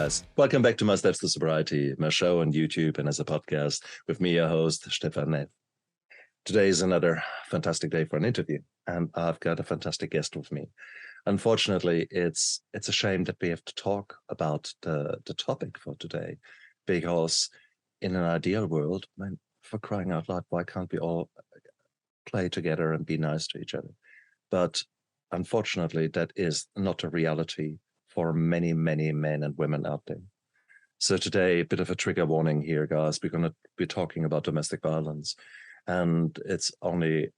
Yes. Welcome back to My Steps to Sobriety, my show on YouTube and as a podcast with me, your host, Stefan Neff. Today is another fantastic day for an interview, and I've got a fantastic guest with me. Unfortunately, it's a shame that we have to talk about the topic for today, because in an ideal world, man, for crying out loud, why can't we all play together and be nice to each other? But unfortunately, that is not a reality for many, many men and women out there. So today, a bit of a trigger warning here, guys. We're going to be talking about domestic violence, and it's only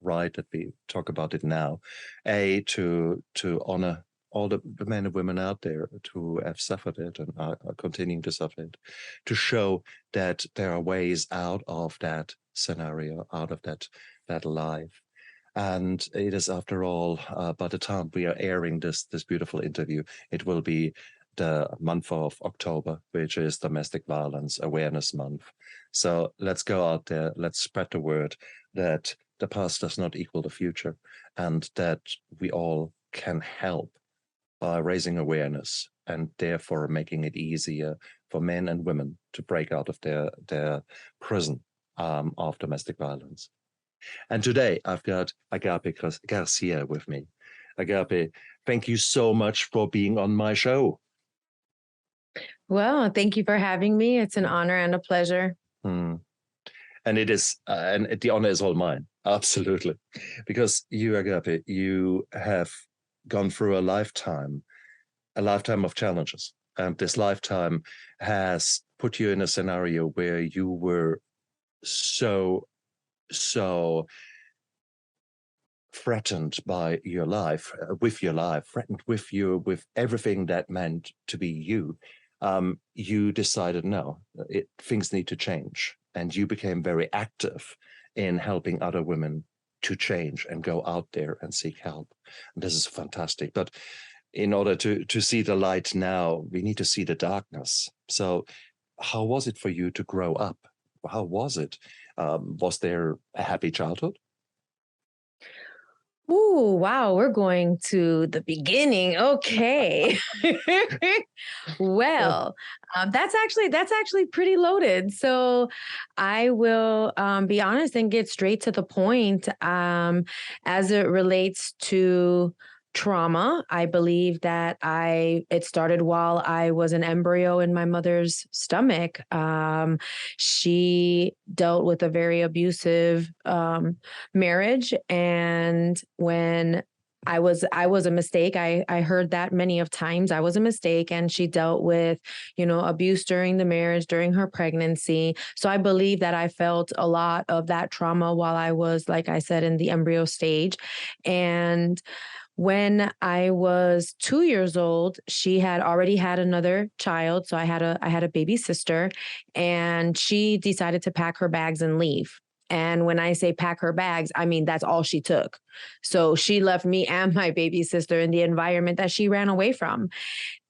right that we talk about it now. To honor all the men and women out there who have suffered it and are continuing to suffer it, to show that there are ways out of that scenario, out of that life. And it is, after all, by the time we are airing this beautiful interview, it will be the month of October, which is Domestic Violence Awareness Month. So let's go out there, let's spread the word that the past does not equal the future, and that we all can help by raising awareness and therefore making it easier for men and women to break out of their prison of domestic violence. And today I've got Agape Garcia with me. Agape, thank you so much for being on my show. Well, thank you for having me. It's an honor and a pleasure. And it is, and the honor is all mine. Absolutely. Because you, Agape, you have gone through a lifetime of challenges. And this lifetime has put you in a scenario where you were so threatened by your life, threatened with everything that meant to be you. You decided, no, things need to change. And you became very active in helping other women to change and go out there and seek help. And this is fantastic. But in order to see the light now, we need to see the darkness. So how was it for you to grow up? How was it? Was there a happy childhood? Ooh, wow, we're going to the beginning. Okay. Well, that's actually pretty loaded. So I will be honest and get straight to the point. As it relates to trauma, I believe that it started while I was an embryo in my mother's stomach. She dealt with a very abusive marriage, and when I was a mistake. I heard that many of times. I was a mistake, and she dealt with, abuse during the marriage, during her pregnancy. So I believe that I felt a lot of that trauma while I was, like I said, in the embryo stage. And when I was 2 years old, she had already had another child. So I had a baby sister, and she decided to pack her bags and leave. And when I say pack her bags, I mean, that's all she took. So she left me and my baby sister in the environment that she ran away from.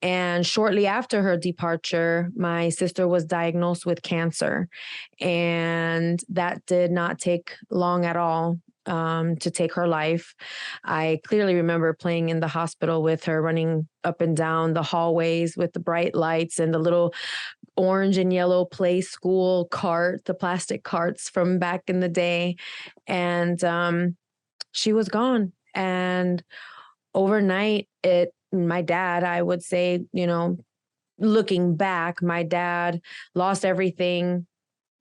And shortly after her departure, my sister was diagnosed with cancer. And that did not take long at all to take her life. I clearly remember playing in the hospital with her, running up and down the hallways with the bright lights and the little orange and yellow play school cart, the plastic carts from back in the day. And she was gone. And overnight, my dad, I would say, looking back, my dad lost everything.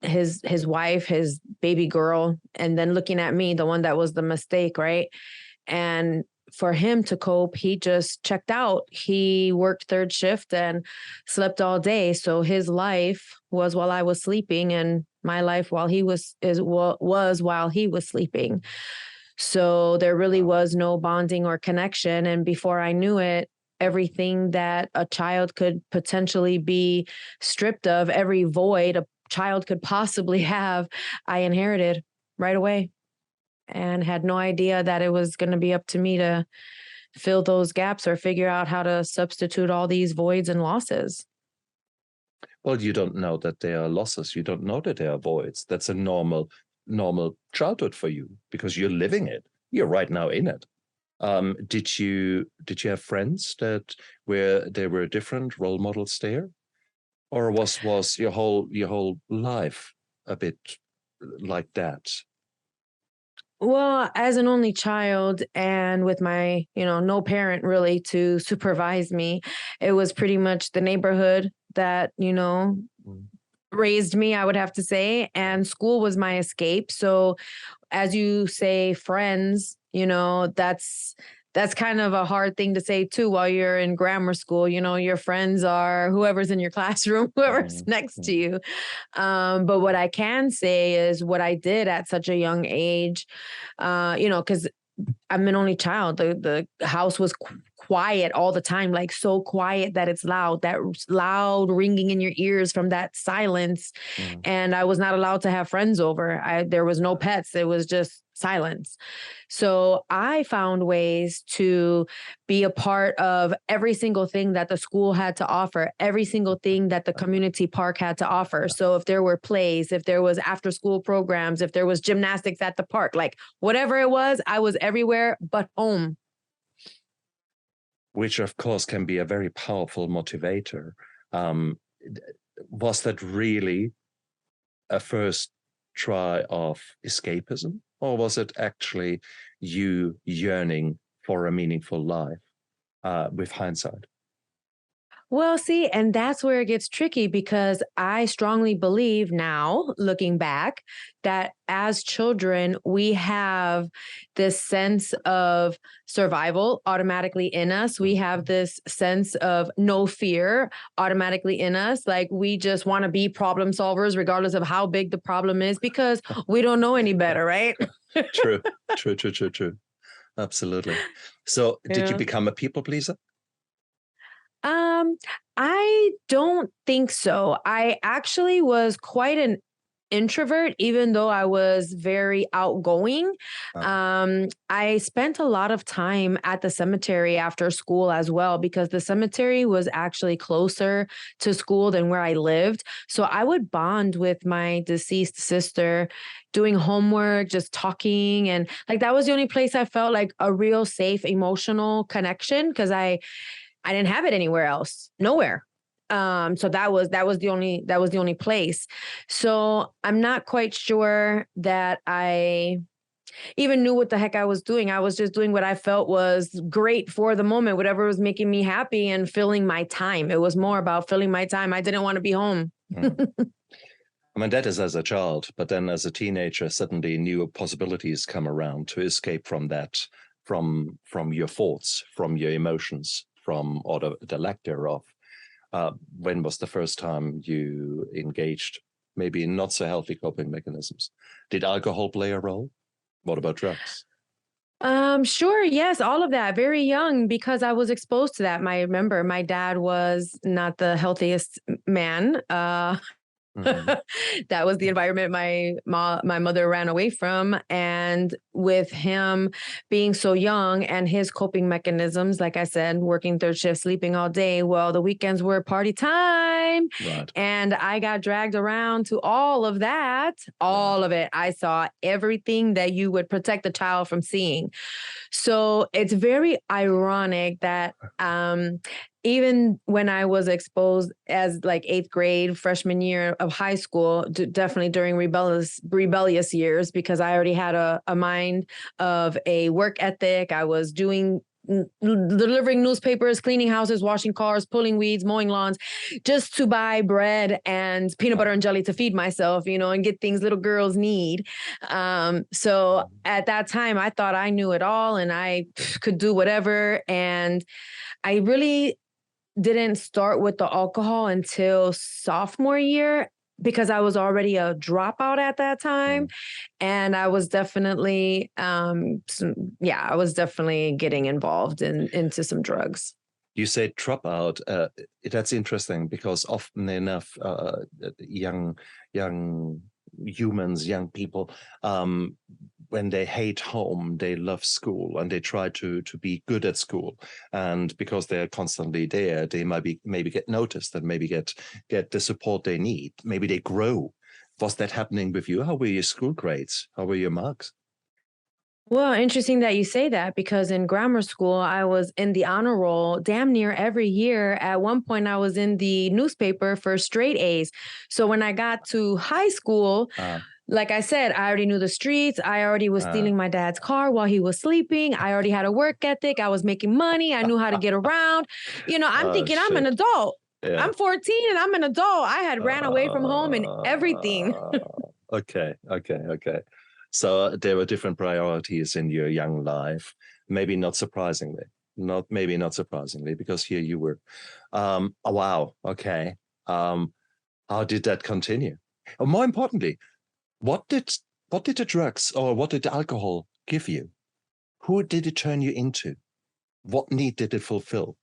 His wife, his baby girl, and then looking at me, the one that was the mistake, right? And for him to cope, he just checked out. He worked third shift and slept all day. So his life was while I was sleeping, and my life while he was while he was sleeping. So there really was no bonding or connection. And before I knew it, everything that a child could potentially be stripped of, every void a child could possibly have, I inherited right away, and had no idea that it was going to be up to me to fill those gaps or figure out how to substitute all these voids and losses. Well, you don't know that they are losses. You don't know that they are voids. That's a normal childhood for you because you're living it. You're right now in it. Did you have friends that were different role models there, or was your whole life a bit like that? Well, as an only child and with my, no parent really to supervise me, it was pretty much the neighborhood that, Mm. raised me, I would have to say, and school was my escape. So as you say, friends, that's kind of a hard thing to say too while you're in grammar school. Your friends are whoever's in your classroom, whoever's next to you. But what I can say is what I did at such a young age, because I'm an only child. The house was quiet all the time, like so quiet that it's loud, that loud ringing in your ears from that silence. Mm. And I was not allowed to have friends over. There was no pets. It was just silence. So I found ways to be a part of every single thing that the school had to offer, every single thing that the community park had to offer. So if there were plays, if there was after school programs, if there was gymnastics at the park, like whatever it was, I was everywhere but home. Which of course can be a very powerful motivator. Was that really a first try of escapism, or was it actually you yearning for a meaningful life with hindsight? Well, see, and that's where it gets tricky because I strongly believe now, looking back, that as children, we have this sense of survival automatically in us. We have this sense of no fear automatically in us. Like we just want to be problem solvers, regardless of how big the problem is, because we don't know any better, right? True. Absolutely. So, did you Yeah. become a people pleaser? Um, I don't think so. I actually was quite an introvert, even though I was very outgoing. I spent a lot of time at the cemetery after school as well, because the cemetery was actually closer to school than where I lived. So I would bond with my deceased sister doing homework, just talking. And like that was the only place I felt like a real safe emotional connection because I didn't have it anywhere else, nowhere. So that was the only place. So I'm not quite sure that I even knew what the heck I was doing. I was just doing what I felt was great for the moment, whatever was making me happy and filling my time. It was more about filling my time. I didn't want to be home. I mean, that is as a child, but then as a teenager, suddenly new possibilities come around to escape from that, from your thoughts, from your emotions, or the lack thereof. When was the first time you engaged maybe in not so healthy coping mechanisms? Did alcohol play a role? What about drugs? Sure. Yes, all of that. Very young because I was exposed to that. Remember, my dad was not the healthiest man. That was the environment my mother ran away from. And with him being so young and his coping mechanisms, like I said, working third shift, sleeping all day, well, the weekends were party time. Right. And I got dragged around to all of that, all of it. I saw everything that you would protect the child from seeing. So it's very ironic that even when I was exposed as like eighth grade, freshman year of high school, definitely during rebellious years, because I already had a mind of a work ethic. I was delivering newspapers, cleaning houses, washing cars, pulling weeds, mowing lawns, just to buy bread and peanut butter and jelly to feed myself, and get things little girls need. So at that time, I thought I knew it all and I could do whatever. And I really didn't start with the alcohol until sophomore year because I was already a dropout at that time. And I was definitely, I was definitely getting involved into some drugs. You say dropout. That's interesting because often enough, young humans, young people, when they hate home, they love school and they try to be good at school. And because they're constantly there, they maybe get noticed and maybe get the support they need. Maybe they grow. Was that happening with you? How were your school grades? How were your marks? Well, interesting that you say that because in grammar school, I was in the honor roll damn near every year. At one point, I was in the newspaper for straight A's. So when I got to high school, Uh, like I said, I already knew the streets. I already was uh, stealing my dad's car while he was sleeping. I already had a work ethic. I was making money. I knew how to get around. I'm oh, thinking I'm an shit. adult. Yeah. I'm 14 and I'm an adult. I had ran away from home and everything. Uh, okay. So there were different priorities in your young life. Maybe not surprisingly, not surprisingly, because here you were. Oh, wow. Okay. How did that continue? Or more importantly, what did what did the drugs or what did the alcohol give you? Who did it turn you into? What need did it fulfill?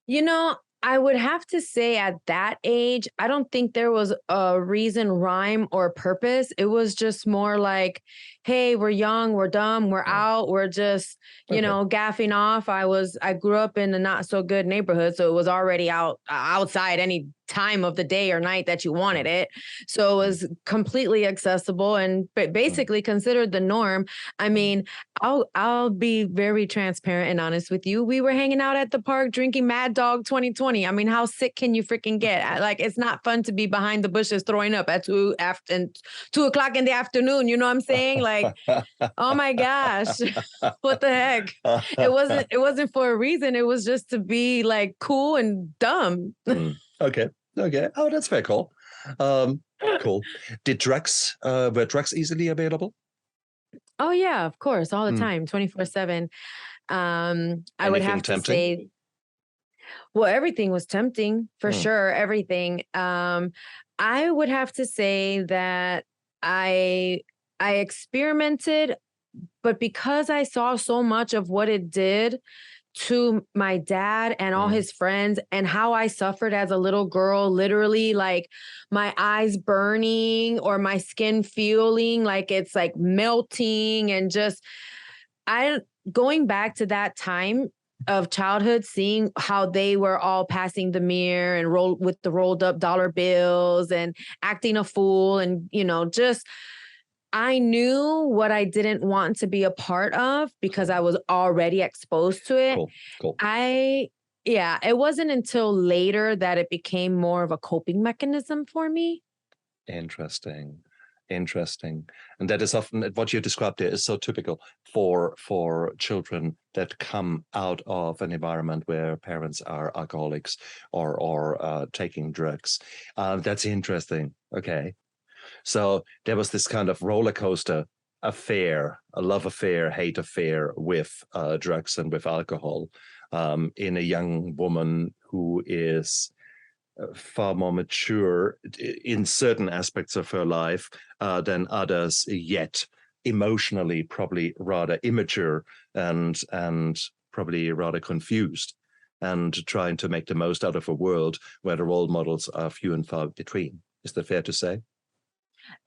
You know, I would have to say at that age, I don't think there was a reason, rhyme, or purpose. It was just more like, hey, we're young, we're dumb, we're Yeah. out, we're just, Okay. gaffing off. I grew up in a not so good neighborhood, so it was already outside any time of the day or night that you wanted Mm, it. So it mm, was completely accessible and mm, basically considered the norm. I mm. mean, I'll be very transparent and honest with you. We were hanging out at the park drinking Mad Dog 2020. I mean, how sick can you freaking get? Like, it's not fun to be behind the bushes throwing up at 2 o'clock in the afternoon. You know what I'm saying? Like, oh my gosh, what the heck? It wasn't for a reason. It was just to be like cool and dumb. Mm. Okay. Oh, that's very cool. Um, cool. Did drugs were drugs easily available? Oh yeah, of course, all the Mm. time, 24/7. I would Anything have to tempting? say, well, everything was tempting for Mm. sure. Everything. I would have to say that I I experimented, but because I saw so much of what it did to my dad and all Mm. his friends and how I suffered as a little girl, literally like my eyes burning or my skin feeling like it's like melting and just I going back to that time of childhood, seeing how they were all passing the mirror and roll with the rolled up dollar bills and acting a fool and just I knew what I didn't want to be a part of because Cool. I was already exposed to it. Cool. I Yeah, it wasn't until later that it became more of a coping mechanism for me. Interesting. Interesting. And that is often what you described there is so typical for children that come out of an environment where parents are alcoholics or taking drugs. That's interesting. Okay. So there was this kind of roller coaster affair, a love affair, hate affair with drugs and with alcohol in a young woman who is far more mature in certain aspects of her life than others, yet emotionally probably rather immature and probably rather confused and trying to make the most out of a world where the role models are few and far between. Is that fair to say?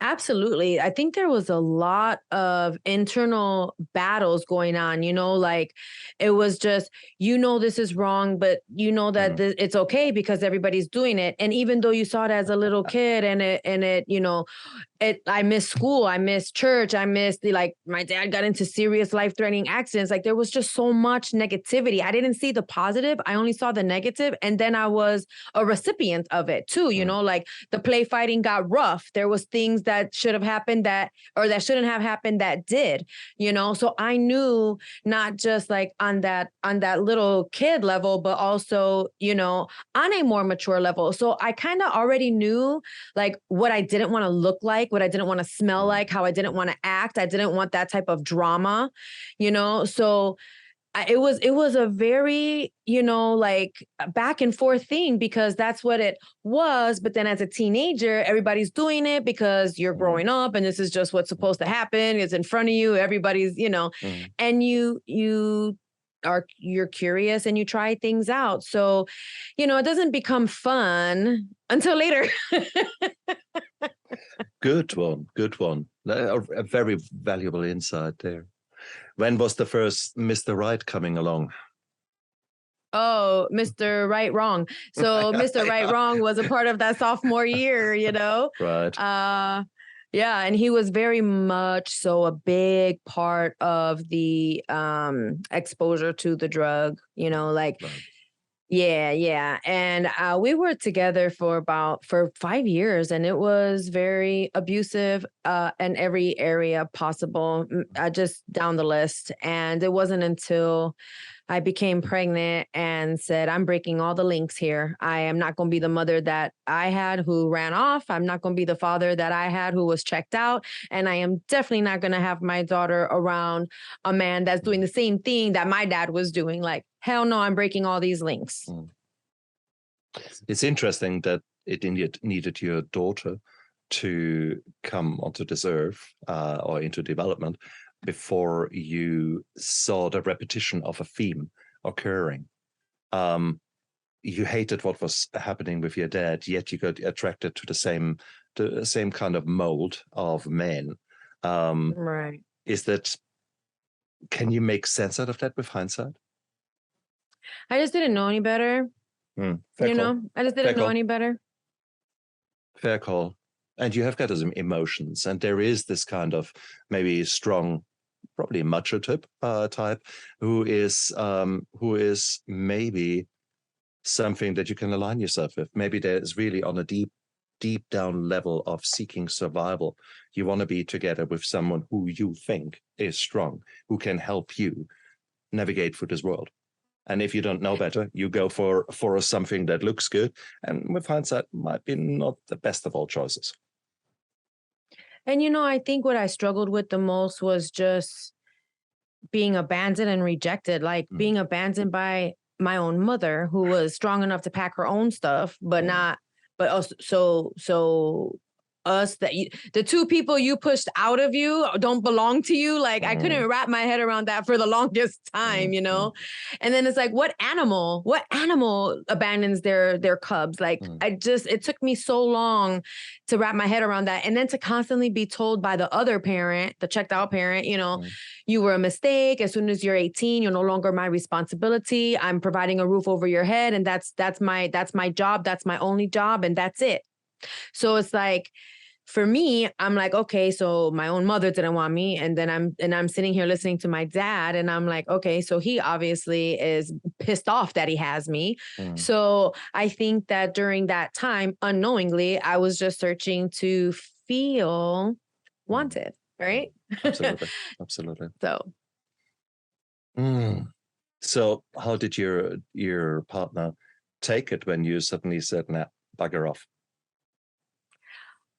Absolutely. I think there was a lot of internal battles going on, like it was just, this is wrong, but that Mm. it's okay because everybody's doing it. And even though you saw it as a little kid I missed school, I missed church, I missed like my dad got into serious life-threatening accidents. Like there was just so much negativity. I didn't see the positive. I only saw the negative. And then I was a recipient of it too, Mm. like the play fighting got rough. There was things that should have happened that shouldn't have happened that did, So I knew not just like on that little kid level, but also, on a more mature level. So I kind of already knew like what I didn't want to look like, what I didn't want to smell Mm. like, how I didn't want to act. I didn't want that type of drama, So it was a very, like back and forth thing because that's what it was. But then as a teenager, everybody's doing it because you're Mm. growing up and this is just what's supposed to happen. It's in front of you. Everybody's, Mm. and you're curious and you try things out. So, it doesn't become fun until later. Good one. Good one. A very valuable insight there. When was the first Mr. Right coming along? Oh, Mr. Right Wrong. So Mr. Right Wrong was a part of that sophomore year, Right. Uh Yeah, and he was very much so a big part of the exposure to the drug, like Right. yeah. And we were together for 5 years, and it was very abusive in every area possible, just down the list. And it wasn't until I became pregnant and said, I'm breaking all the links here. I am not going to be the mother that I had who ran off. I'm not going to be the father that I had who was checked out. And I am definitely not going to have my daughter around a man that's doing the same thing that my dad was doing. Like, hell no, I'm breaking all these links. It's interesting that it needed your daughter to come onto this earth or into development before you saw the repetition of a theme occurring. You hated what was happening with your dad, yet you got attracted to the same kind of mold of men. Right. Can you make sense out of that with hindsight? I just didn't know any better. Fair call. I just didn't know any better. Fair call. And you have got some emotions, and there is this kind of maybe strong, probably macho type who is maybe something that you can align yourself with. Maybe there's really on a deep down level of seeking survival. You want to be together with someone who you think is strong, who can help you navigate through this world. And if you don't know better, you go for something that looks good, and with hindsight might be not the best of all choices. And I think what I struggled with the most was just being abandoned and rejected, like being abandoned by my own mother, who was strong enough to pack her own stuff, but also so us the two people you pushed out of you don't belong to you. Like I couldn't wrap my head around that for the longest time, And then it's like, what animal abandons their cubs? Like it took me so long to wrap my head around that. And then to constantly be told by the other parent, the checked out parent, you were a mistake. As soon as you're 18, you're no longer my responsibility. I'm providing a roof over your head. And that's my job. That's my only job. And that's it. So it's like, for me, I'm like, okay, so my own mother didn't want me. And then I'm sitting here listening to my dad, and I'm like, okay, so he obviously is pissed off that he has me. So I think that during that time, unknowingly, I was just searching to feel wanted, right? Absolutely. So. So how did your partner take it when you suddenly said, nah, bugger off?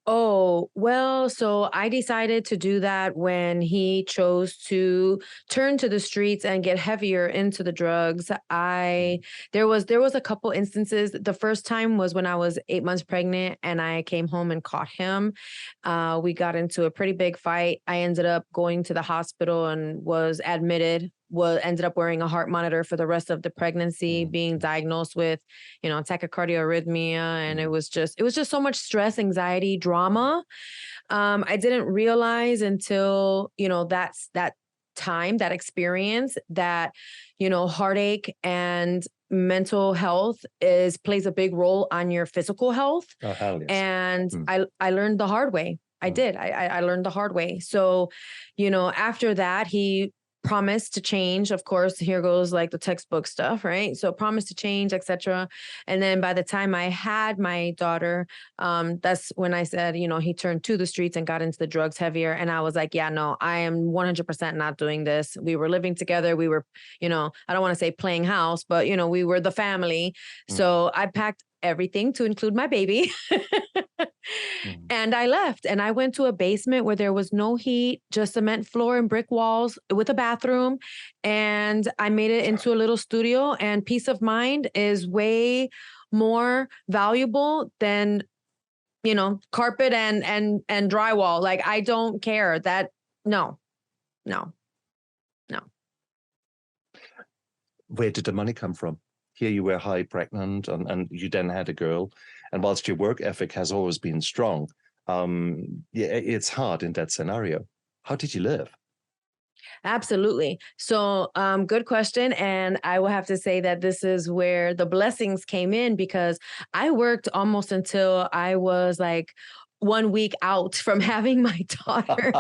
Oh, well, so I decided to do that when he chose to turn to the streets and get heavier into the drugs. There was a couple instances. The first time was when I was 8 months pregnant and I came home and caught him. We got into a pretty big fight. I ended up going to the hospital and was admitted. Ended up wearing a heart monitor for the rest of the pregnancy, being diagnosed with, tachycardia arrhythmia. And it was just so much stress, anxiety, drama. I didn't realize until, that experience that, heartache and mental health plays a big role on your physical health. Oh, hell yes. And I learned the hard way. I did. I learned the hard way. So, after that, he promised to change. Of course, here goes like the textbook stuff, right? So promise to change, etc. And then by the time I had my daughter, that's when I said, he turned to the streets and got into the drugs heavier. And I was like, yeah, no, I am 100% not doing this. We were living together. We were, I don't want to say playing house, but, we were the family. So I packed everything to include my baby. And I left and I went to a basement where there was no heat, just cement floor and brick walls with a bathroom. And I made it into a little studio, and peace of mind is way more valuable than, carpet and drywall. Like, I don't care that. No. Where did the money come from? Here you were high pregnant and you then had a girl. And whilst your work ethic has always been strong, it's hard in that scenario. How did you live? Absolutely. So, good question. And I will have to say that this is where the blessings came in, because I worked almost until I was like 1 week out from having my daughter.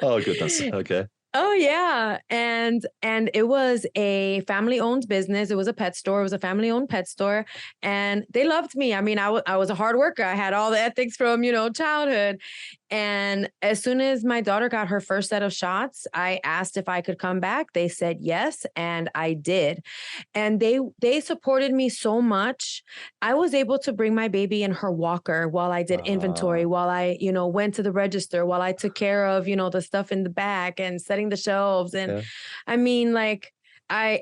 Oh, goodness. Okay. Oh yeah. And it was a family-owned business. It was a pet store. It was a family-owned pet store. And they loved me. I mean, I was a hard worker. I had all the ethics from, childhood. And as soon as my daughter got her first set of shots, I asked if I could come back. They said yes, and I did. And they supported me so much. I was able to bring my baby in her walker while I did inventory, while I, went to the register, while I took care of, the stuff in the back and setting the shelves. And Yeah. I mean, like,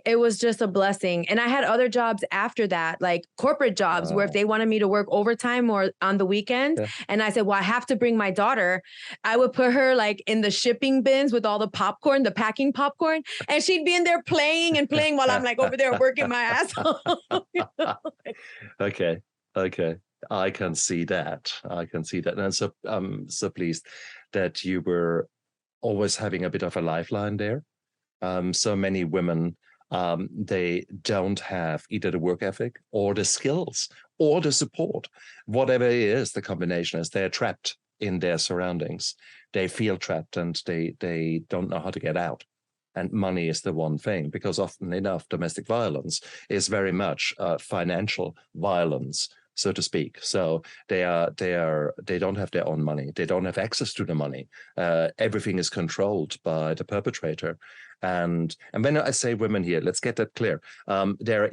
it was just a blessing. And I had other jobs after that, like corporate jobs where if they wanted me to work overtime or on the weekend, Yeah. and I said, well, I have to bring my daughter, I would put her like in the shipping bins with all the popcorn, the packing popcorn, and she'd be in there playing while I'm like over there working my ass off. Okay. I can see that. And I'm so pleased that you were always having a bit of a lifeline there. So many women, they don't have either the work ethic or the skills or the support, whatever it is, the combination is they're trapped in their surroundings. They feel trapped and they don't know how to get out. And money is the one thing, because often enough, domestic violence is very much financial violence, so to speak. So they don't have their own money. They don't have access to the money. Everything is controlled by the perpetrator. And when I say women here, let's get that clear. There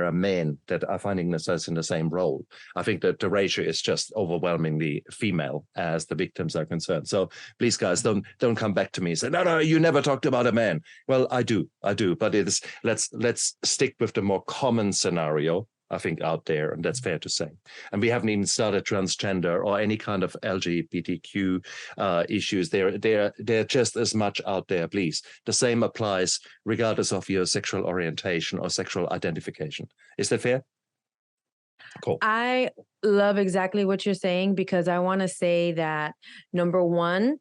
are men that are finding themselves in the same role. I think that the ratio is just overwhelmingly female as the victims are concerned. So please, guys, don't come back to me and say, no, you never talked about a man. Well, I do, but it is let's stick with the more common scenario, I think, out there, and that's fair to say. And we haven't even started transgender or any kind of LGBTQ issues. They're just as much out there, please. The same applies regardless of your sexual orientation or sexual identification. Is that fair? Cool. I love exactly what you're saying, because I want to say that, number one,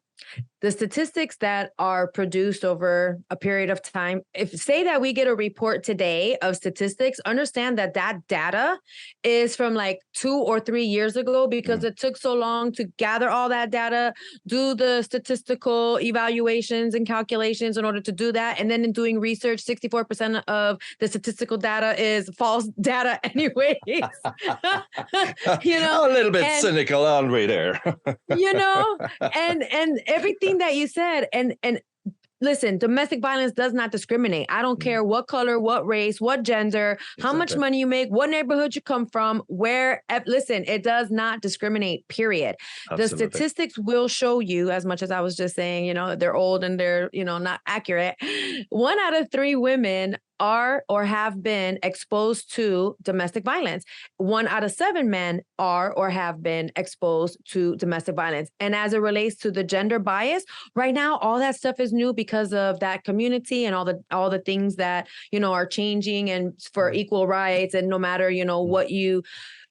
the statistics that are produced over a period of time, if say that we get a report today of statistics, understand that data is from like 2 or 3 years ago, because it took so long to gather all that data, do the statistical evaluations and calculations in order to do that. And then in doing research, 64% of the statistical data is false data anyways. A little bit cynical, aren't we there? And everything that you said, and listen, domestic violence does not discriminate. I don't care what color, what race, what gender, how much money you make, what neighborhood you come from, where. Listen, it does not discriminate, period. Absolutely. The statistics will show you, as much as I was just saying, they're old and they're, not accurate. 1 out of 3 women are or have been exposed to domestic violence. 1 out of 7 men are or have been exposed to domestic violence. And as it relates to the gender bias, right now, all that stuff is new because of that community and all the things that, are changing, and for equal rights, and no matter, what you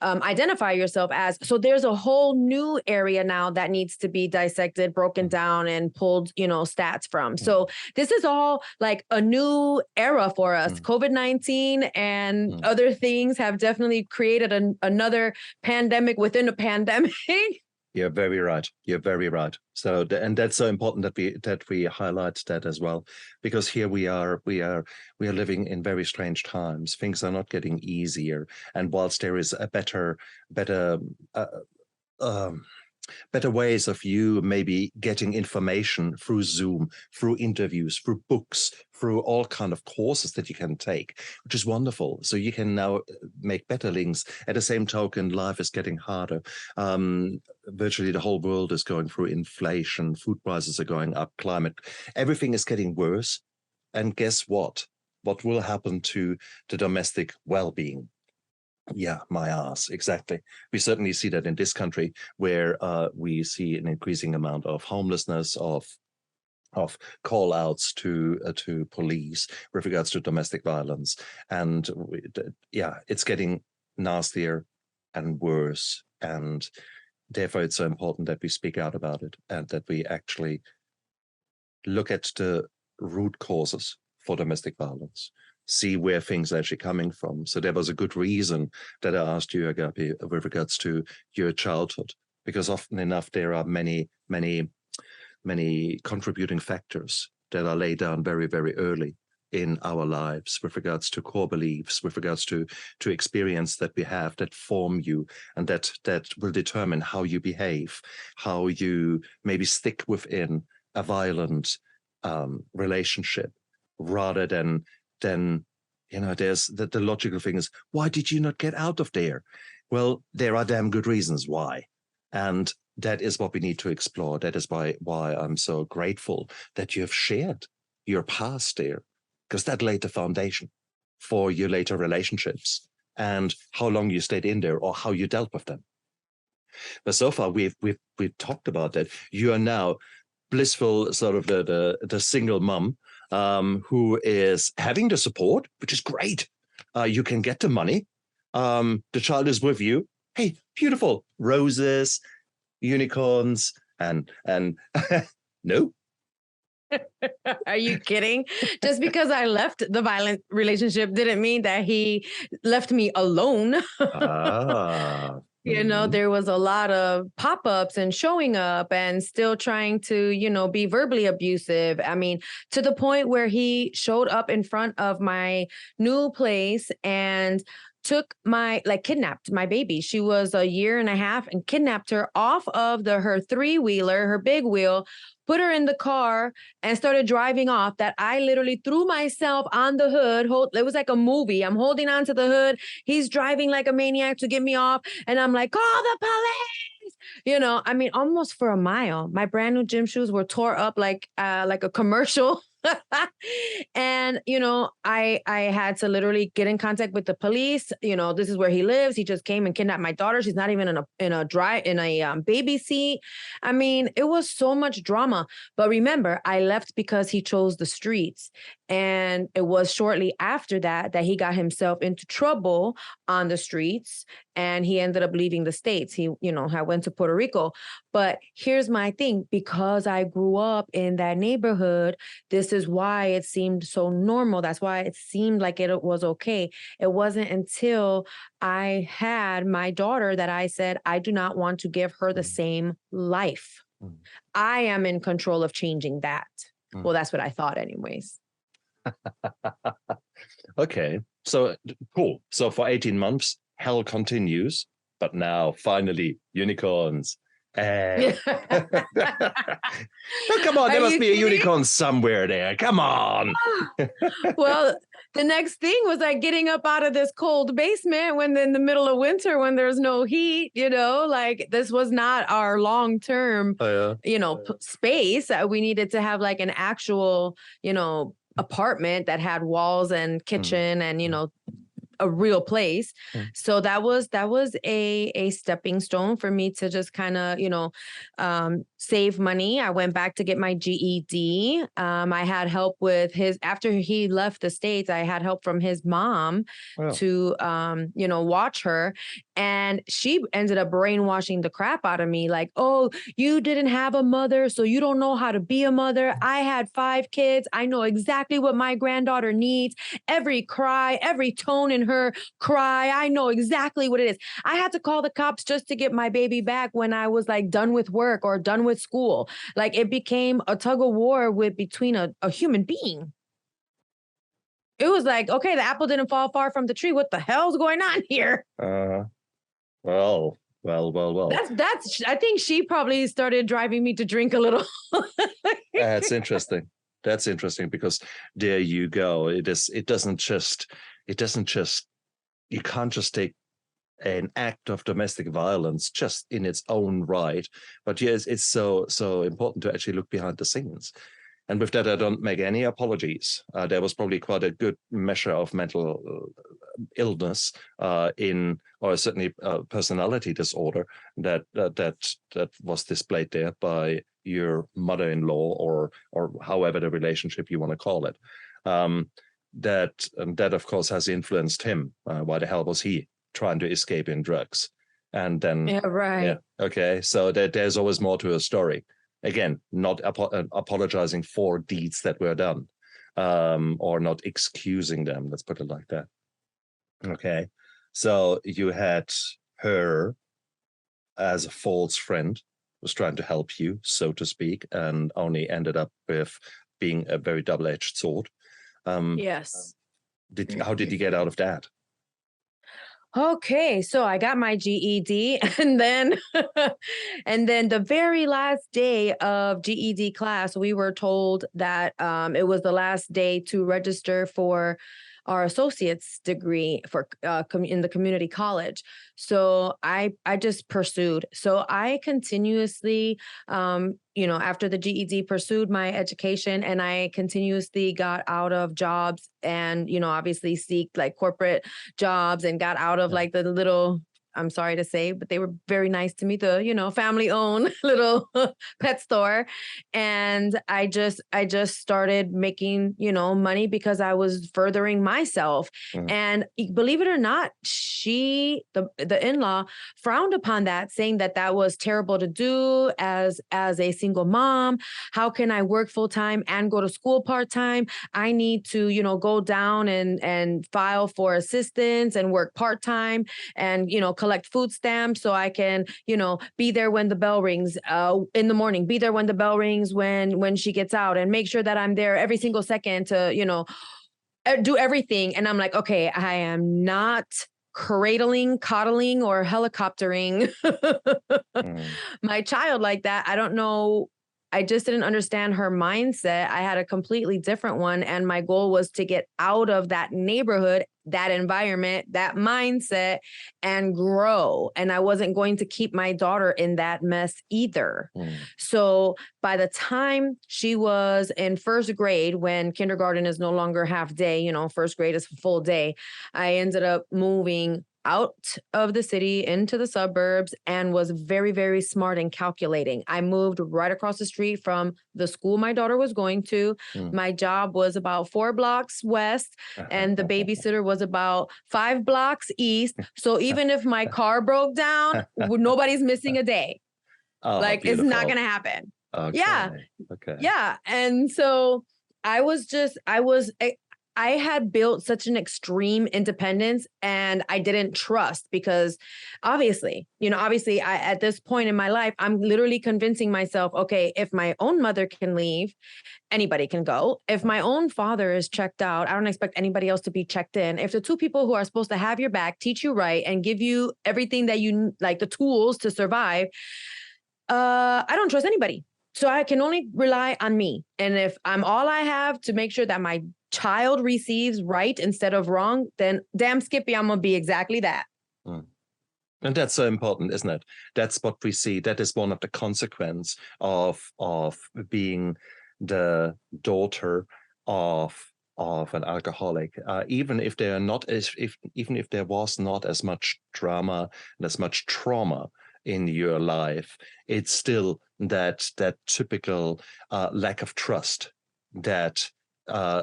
identify yourself as. So there's a whole new area now that needs to be dissected, broken down, and pulled, stats from. So this is all like a new era for us. COVID-19 and other things have definitely created another pandemic within a pandemic. You're very right. So, and that's so important that we highlight that as well, because here we are living in very strange times. Things are not getting easier, and whilst there is a better ways of you maybe getting information through Zoom, through interviews, through books, through all kind of courses that you can take, which is wonderful. So you can now make better links. At the same token, life is getting harder. Virtually the whole world is going through inflation. Food prices are going up, climate. Everything is getting worse. And guess what? What will happen to the domestic well-being? Yeah, my ass, exactly. We certainly see that in this country, where we see an increasing amount of homelessness, of call outs to police with regards to domestic violence. And it's getting nastier and worse. And therefore, it's so important that we speak out about it, and that we actually look at the root causes for domestic violence, see where things are actually coming from. So there was a good reason that I asked you, Agape, with regards to your childhood, because often enough there are many contributing factors that are laid down very, very early in our lives with regards to core beliefs, with regards to experience that we have that form you, and that will determine how you behave, how you maybe stick within a violent relationship, rather than there's the logical thing is, why did you not get out of there? Well, there are damn good reasons why. And that is what we need to explore. That is why I'm so grateful that you have shared your past there, because that laid the foundation for your later relationships and how long you stayed in there or how you dealt with them. But so far we've talked about that. You are now blissful, sort of the single mom who is having the support, which is great. You can get the money. The child is with you. Hey, beautiful roses, unicorns, and no. Are you kidding? Just because I left the violent relationship didn't mean that he left me alone. There was a lot of pop-ups and showing up and still trying to, be verbally abusive. I mean, to the point where he showed up in front of my new place and kidnapped my baby. She was 1.5 years and kidnapped her off of her 3-wheeler, her big wheel, put her in the car and started driving off. That I literally threw myself on the hood. It was like a movie. I'm holding on to the hood. He's driving like a maniac to get me off. And I'm like, call the police. Almost for a mile. My brand new gym shoes were tore up like a commercial. And, I had to literally get in contact with the police. This is where he lives. He just came and kidnapped my daughter. She's not even in a baby seat. It was so much drama. But remember, I left because he chose the streets. And it was shortly after that he got himself into trouble on the streets, and he ended up leaving the States. He, I went to Puerto Rico. But here's my thing, because I grew up in that neighborhood, this is why it seemed so normal. That's why it seemed like it was okay. It wasn't until I had my daughter that I said, I do not want to give her the same life. I am in control of changing that. Well, that's what I thought anyways. Okay, so cool. So for 18 months, hell continues, but now finally unicorns. Oh, come on, there must be a unicorn somewhere there. Come on. Well, the next thing was like getting up out of this cold basement when in the middle of winter, when there's no heat, this was not our long-term, space. We needed to have like an actual, apartment that had walls and kitchen and, a real place. So that was a stepping stone for me to just kind of, save money. I went back to get my GED. I had help with after he left the States, I had help from his mom to, watch her. And she ended up brainwashing the crap out of me. Like, oh, you didn't have a mother, so you don't know how to be a mother. I had 5 kids. I know exactly what my granddaughter needs. Every cry, every tone in her cry, I know exactly what it is. I had to call the cops just to get my baby back when I was like done with work or done with school. Like it became a tug of war between a human being. It was like, okay, the apple didn't fall far from the tree. What the hell's going on here? Well. That's. I think she probably started driving me to drink a little. That's interesting. That's interesting because there you go. It doesn't just. You can't just take an act of domestic violence just in its own right. But yes, it's so important to actually look behind the scenes. And with that, I don't make any apologies. There was probably quite a good measure of mental illness or certainly personality disorder that was displayed there by your mother-in-law or however the relationship you want to call it. That of course has influenced him. Why the hell was he trying to escape in drugs? And then okay, so there's always more to a story. Again, not apologizing for deeds that were done, or not excusing them. Let's put it like that. Okay, so you had her as a false friend, was trying to help you, so to speak, and only ended up with being a very double-edged sword. Yes. How did you get out of that? Okay, so I got my GED, and then and then the very last day of GED class, we were told that it was the last day to register for our associate's degree for in the community college. So I just pursued. So I continuously after the GED, pursued my education, and I continuously got out of jobs and, obviously seek like corporate jobs, and got out of like the little, I'm sorry to say, but they were very nice to me, the, family owned little pet store. And I just started making, money because I was furthering myself. And believe it or not, the in-law frowned upon that, saying that that was terrible to do as a single mom. How can I work full time and go to school part time? I need to, go down and file for assistance and work part time and, collect food stamps so I can, be there when the bell rings in the morning, be there when the bell rings when she gets out, and make sure that I'm there every single second to, do everything. And I'm like, okay, I am not cradling, coddling, or helicoptering my child like that. I don't know. I just didn't understand her mindset. I had a completely different one. And my goal was to get out of that neighborhood, that environment, that mindset, and grow. And I wasn't going to keep my daughter in that mess either. So by the time she was in first grade, when kindergarten is no longer half day, first grade is full day, I ended up moving out of the city into the suburbs and was very, very smart and calculating. I moved right across the street from the school my daughter was going to. My job was about 4 blocks west, and the babysitter was about 5 blocks east. So even if my car broke down, nobody's missing a day. Like, beautiful. It's not going to happen. Okay. Yeah. Okay. Yeah. And so I had built such an extreme independence, and I didn't trust, because obviously at this point in my life, I'm literally convincing myself, okay, if my own mother can leave, anybody can go. If my own father is checked out, I don't expect anybody else to be checked in. If the two people who are supposed to have your back, teach you right, and give you everything that you like, the tools to survive, I don't trust anybody. So I can only rely on me. And if I'm all I have to make sure that my child receives right instead of wrong, then damn Skippy, I'm going to be exactly that. And that's so important, isn't it? That's what we see. That is one of the consequences of being the daughter of an alcoholic. Even if there are not even if there was not as much drama and as much trauma in your life, it's still that typical lack of trust that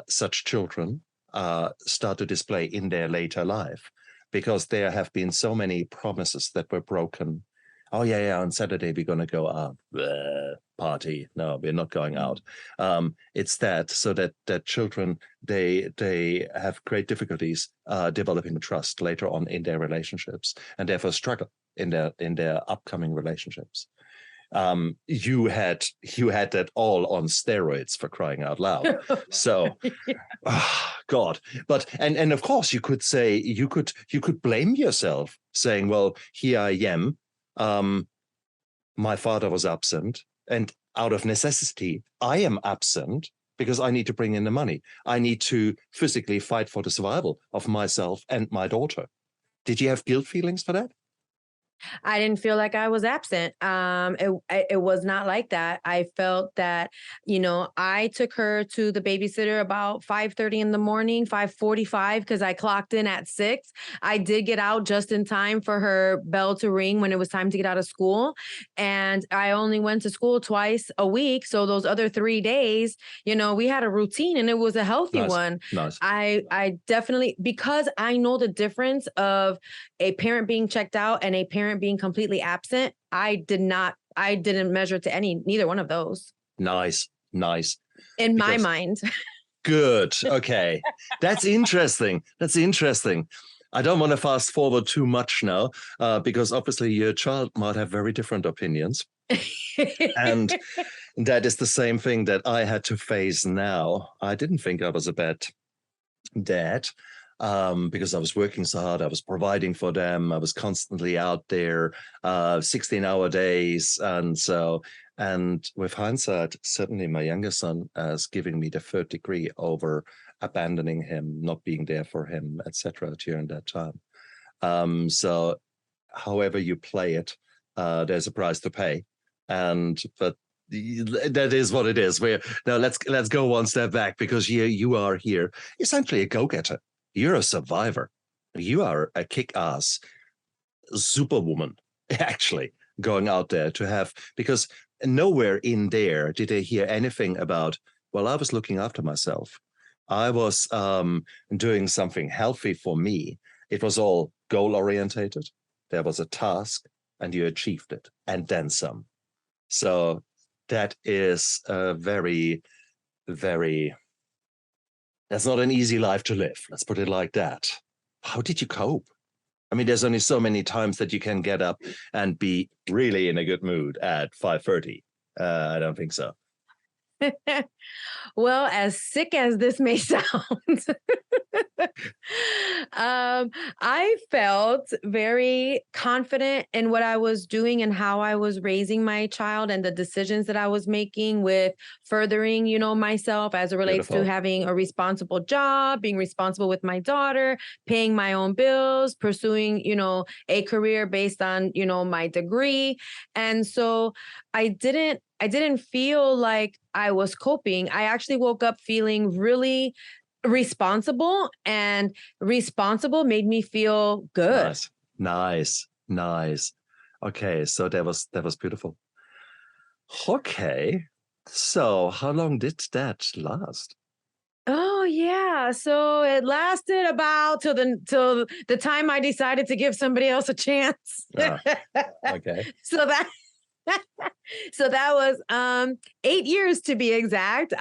such children start to display in their later life, because there have been so many promises that were broken. Oh yeah, on Saturday we're going to go out, party. No, we're not going out. It's that, so that children, they have great difficulties developing trust later on in their relationships, and therefore struggle in their upcoming relationships. You had that all on steroids, for crying out loud. So, God. But and of course you could say, you could blame yourself, saying, well, here I am. My father was absent, and out of necessity, I am absent because I need to bring in the money. I need to physically fight for the survival of myself and my daughter. Did you have guilt feelings for that? I didn't feel like I was absent. It was not like that. I felt that, I took her to the babysitter about 5:30 in the morning, 5:45, because I clocked in at 6. I did get out just in time for her bell to ring when it was time to get out of school. And I only went to school twice a week. So those other 3 days, we had a routine, and it was a healthy one. Nice. I definitely, because I know the difference of a parent being checked out and a parent being completely absent, I didn't measure to neither one of those. Nice. In my mind. Good. Okay. That's interesting. I don't want to fast forward too much now, because obviously your child might have very different opinions. And that is the same thing that I had to face now. I didn't think I was a bad dad, because I was working so hard. I was providing for them. I was constantly out there, 16-hour days. And with hindsight, certainly my younger son is giving me the third degree over abandoning him, not being there for him, etc. during that time. So however you play it, there's a price to pay. But that is what it is. Now let's go one step back, because you are here essentially a go-getter. You're a survivor. You are a kick-ass superwoman, actually, going out there to have, because nowhere in there did I hear anything about, well, I was looking after myself. I was doing something healthy for me. It was all goal-orientated. There was a task, and you achieved it, and then some. So that is a very, very, that's not an easy life to live. Let's put it like that. How did you cope? I mean, there's only so many times that you can get up and be really in a good mood at 5:30. I don't think so. Well, as sick as this may sound, I felt very confident in what I was doing and how I was raising my child and the decisions that I was making with furthering, myself as it relates Beautiful. to having a responsible job, being responsible with my daughter, paying my own bills, pursuing, a career based on, my degree. And so I didn't feel like I was coping. I actually woke up feeling really responsible, and responsible made me feel good. Nice. Okay, so that was beautiful. Okay, so how long did that last? Oh yeah, so it lasted about till the time I decided to give somebody else a chance. Okay. So that was 8 years to be exact.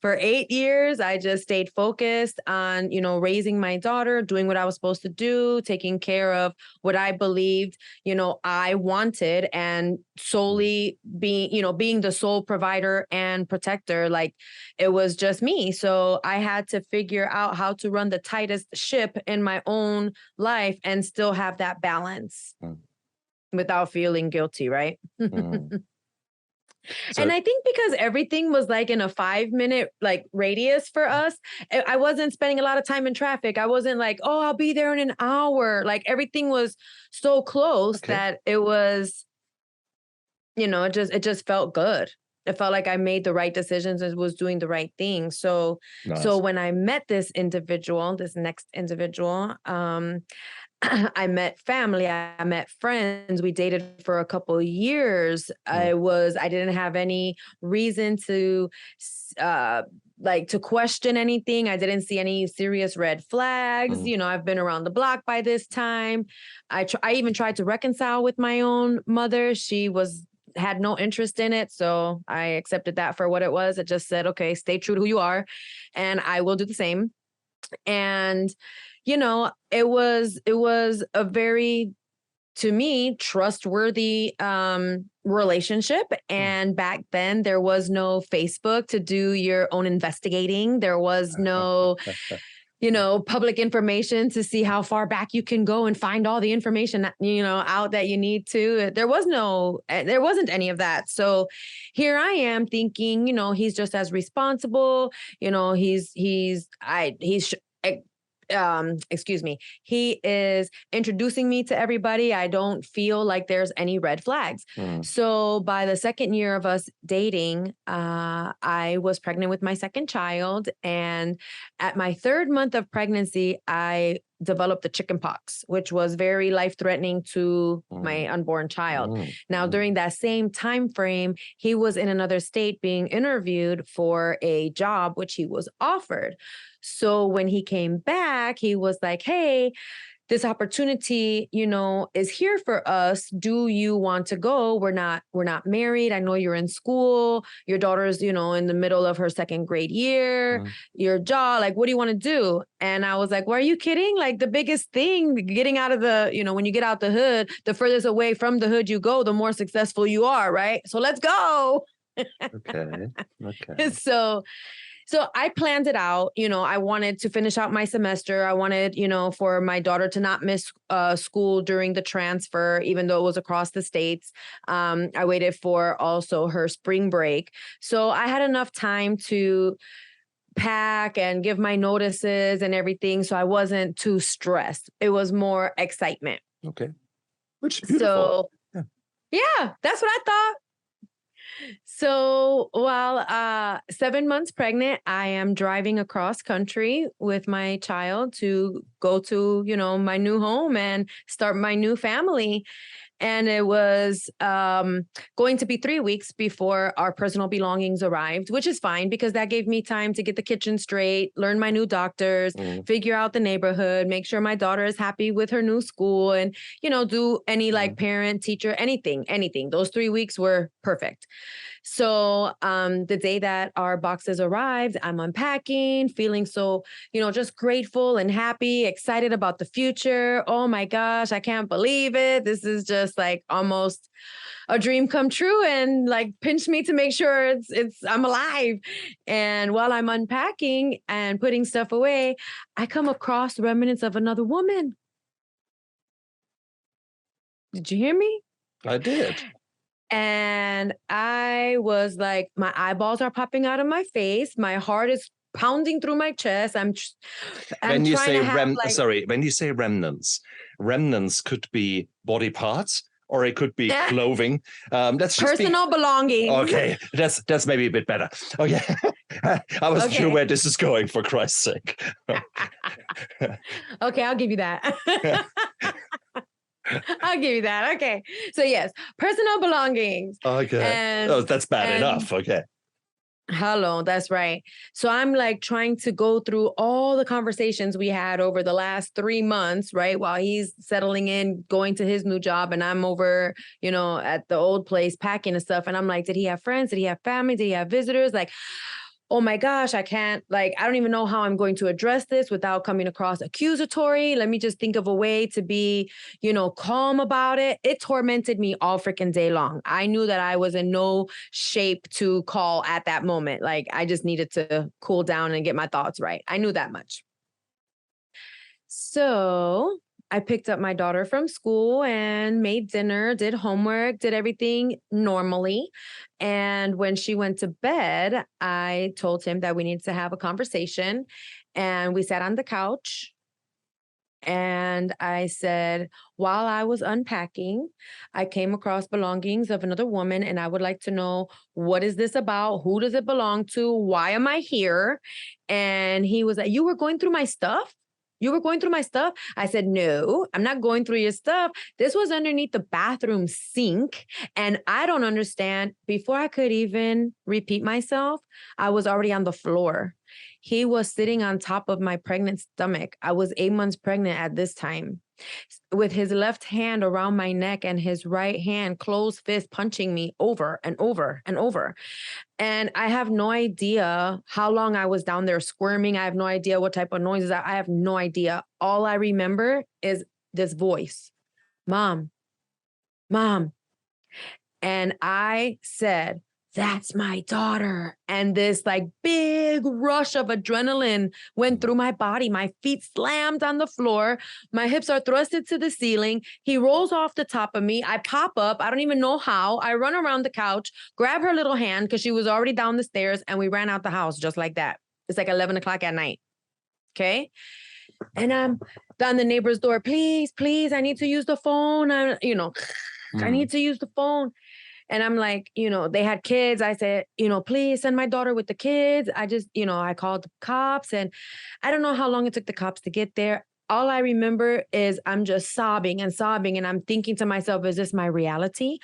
For 8 years, I just stayed focused on, raising my daughter, doing what I was supposed to do, taking care of what I believed, I wanted, and solely being the sole provider and protector. Like, it was just me. So I had to figure out how to run the tightest ship in my own life and still have that balance. Without feeling guilty, right? And I think because everything was like in a 5-minute radius for us, I wasn't spending a lot of time in traffic. I wasn't like, oh, I'll be there in an hour. Like, everything was so close that it was, it just felt good. It felt like I made the right decisions and was doing the right thing. So, nice. So when I met this next individual, I met family, I met friends. We dated for a couple of years. I didn't have any reason to to question anything. I didn't see any serious red flags. I've been around the block by this time. I even tried to reconcile with my own mother. She had no interest in it. So I accepted that for what it was. It just said, okay, stay true to who you are, and I will do the same. And it was a very, to me, trustworthy relationship. And back then there was no Facebook to do your own investigating. There was no, public information to see how far back you can go and find all the information, out that you need to. There wasn't any of that. So here I am thinking, he's just as responsible. He is introducing me to everybody. I don't feel like there's any red flags. So by the second year of us dating, I was pregnant with my second child. And at my 3rd month of pregnancy, I developed the chicken pox, which was very life-threatening to my unborn child. Now, during that same time frame, he was in another state being interviewed for a job, which he was offered. So when he came back, he was like, hey, this opportunity, is here for us. Do you want to go? We're not married. I know you're in school. Your daughter's, in the middle of her second grade year, your job, like, what do you want to do? And I was like, well, are you kidding? Like the biggest thing, getting out of the, when you get out the hood, the furthest away from the hood you go, the more successful you are. Right. So let's go. Okay. So I planned it out. I wanted to finish out my semester. I wanted, for my daughter to not miss school during the transfer, even though it was across the states. I waited for also her spring break. So I had enough time to pack and give my notices and everything. So I wasn't too stressed. It was more excitement. Okay. Which is beautiful. So yeah, that's what I thought. So while 7 months pregnant, I am driving across country with my child to go to, my new home and start my new family. And it was going to be 3 weeks before our personal belongings arrived, which is fine because that gave me time to get the kitchen straight, learn my new doctors, figure out the neighborhood, make sure my daughter is happy with her new school and, do any like parent, teacher, anything. Those 3 weeks were perfect. So the day that our boxes arrived, I'm unpacking, feeling so, just grateful and happy, excited about the future. Oh my gosh, I can't believe it. This is just like almost a dream come true, and like pinch me to make sure I'm alive. And while I'm unpacking and putting stuff away, I come across remnants of another woman. Did you hear me? I did. And I was like, my eyeballs are popping out of my face. My heart is pounding through my chest. When you say remnants could be body parts, or it could be clothing. That's just personal belongings. Okay, that's maybe a bit better. Okay, I wasn't sure where this is going, for Christ's sake. Okay, I'll give you that. I'll give you that. Okay. So yes, personal belongings. Okay. That's bad enough. Okay. Hello, that's right. So I'm like trying to go through all the conversations we had over the last 3 months, right? While he's settling in, going to his new job, and I'm over, at the old place packing and stuff. And I'm like, did he have friends? Did he have family? Did he have visitors? Like, oh my gosh, I don't even know how I'm going to address this without coming across accusatory. Let me just think of a way to be, calm about it. It tormented me all freaking day long. I knew that I was in no shape to call at that moment. Like I just needed to cool down and get my thoughts right. I knew that much. So I picked up my daughter from school and made dinner, did homework, did everything normally. And when she went to bed, I told him that we needed to have a conversation. And we sat on the couch. And I said, while I was unpacking, I came across belongings of another woman, and I would like to know, what is this about? Who does it belong to? Why am I here? And he was like, you were going through my stuff? You were going through my stuff? I said, no, I'm not going through your stuff. This was underneath the bathroom sink. And I don't understand. Before I could even repeat myself, I was already on the floor. He was sitting on top of my pregnant stomach. I was 8 months pregnant at this time, with his left hand around my neck and his right hand closed fist punching me over and over and over. And I have no idea how long I was down there squirming. I have no idea what type of noises. I have no idea. All I remember is this voice, Mom, Mom. And I said, that's my daughter. And this like big rush of adrenaline went through my body. My feet slammed on the floor. My hips are thrusted to the ceiling. He rolls off the top of me. I pop up. I don't even know how. I run around the couch, grab her little hand because she was already down the stairs, and we ran out the house just like that. It's like 11 o'clock at night. Okay. And I'm on the neighbor's door. Please, I need to use the phone. I need to use the phone. And I'm like, they had kids. I said, please send my daughter with the kids. I just, I called the cops, and I don't know how long it took the cops to get there. All I remember is I'm just sobbing and sobbing. And I'm thinking to myself, is this my reality?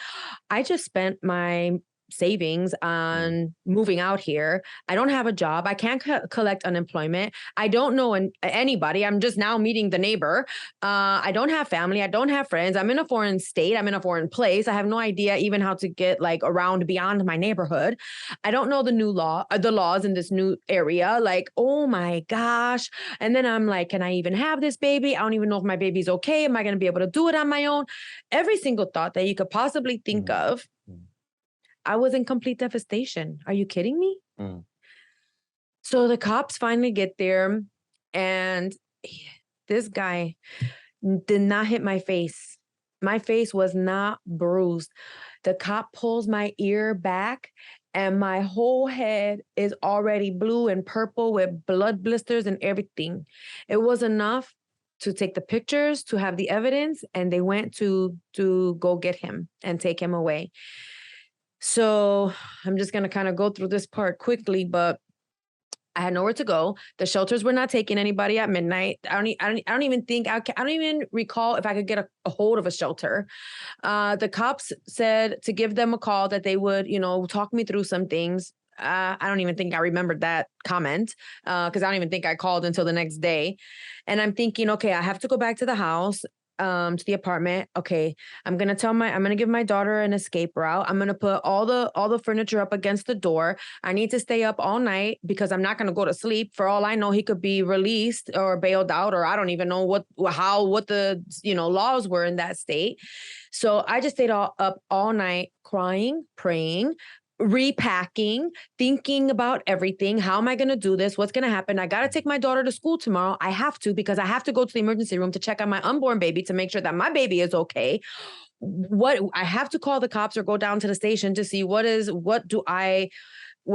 I just spent my savings on moving out here. I don't have a job. I can't collect unemployment. I don't know anybody. I'm just now meeting the neighbor. I don't have family. I don't have friends. I'm in a foreign state. I'm in a foreign place. I have no idea even how to get like around beyond my neighborhood. I don't know the laws in this new area. Like, oh my gosh. And then I'm like, can I even have this baby? I don't even know if my baby's okay. Am I going to be able to do it on my own? Every single thought that you could possibly think of, I was in complete devastation. Are you kidding me? So the cops finally get there, and this guy did not hit my face. My face was not bruised. The cop pulls my ear back, and my whole head is already blue and purple with blood blisters and everything. It was enough to take the pictures, to have the evidence, and they went to go get him and take him away. So I'm just going to kind of go through this part quickly, but I had nowhere to go. The shelters were not taking anybody at midnight. I don't even recall if I could get a hold of a shelter. The cops said to give them a call, that they would, talk me through some things. I don't even think I remembered that comment, because I don't even think I called until the next day. And I'm thinking, okay, I have to go back to the house, to the apartment. Okay, I'm going to give my daughter an escape route. I'm going to put all the furniture up against the door. I need to stay up all night because I'm not going to go to sleep. For all I know, he could be released or bailed out, or I don't even know what the, laws were in that state. So I just stayed up all night crying, praying, repacking, thinking about everything. How am I going to do this? What's going to happen? I got to take my daughter to school tomorrow. I have to, because I have to go to the emergency room to check on my unborn baby to make sure that my baby is okay. I have to call the cops or go down to the station to see what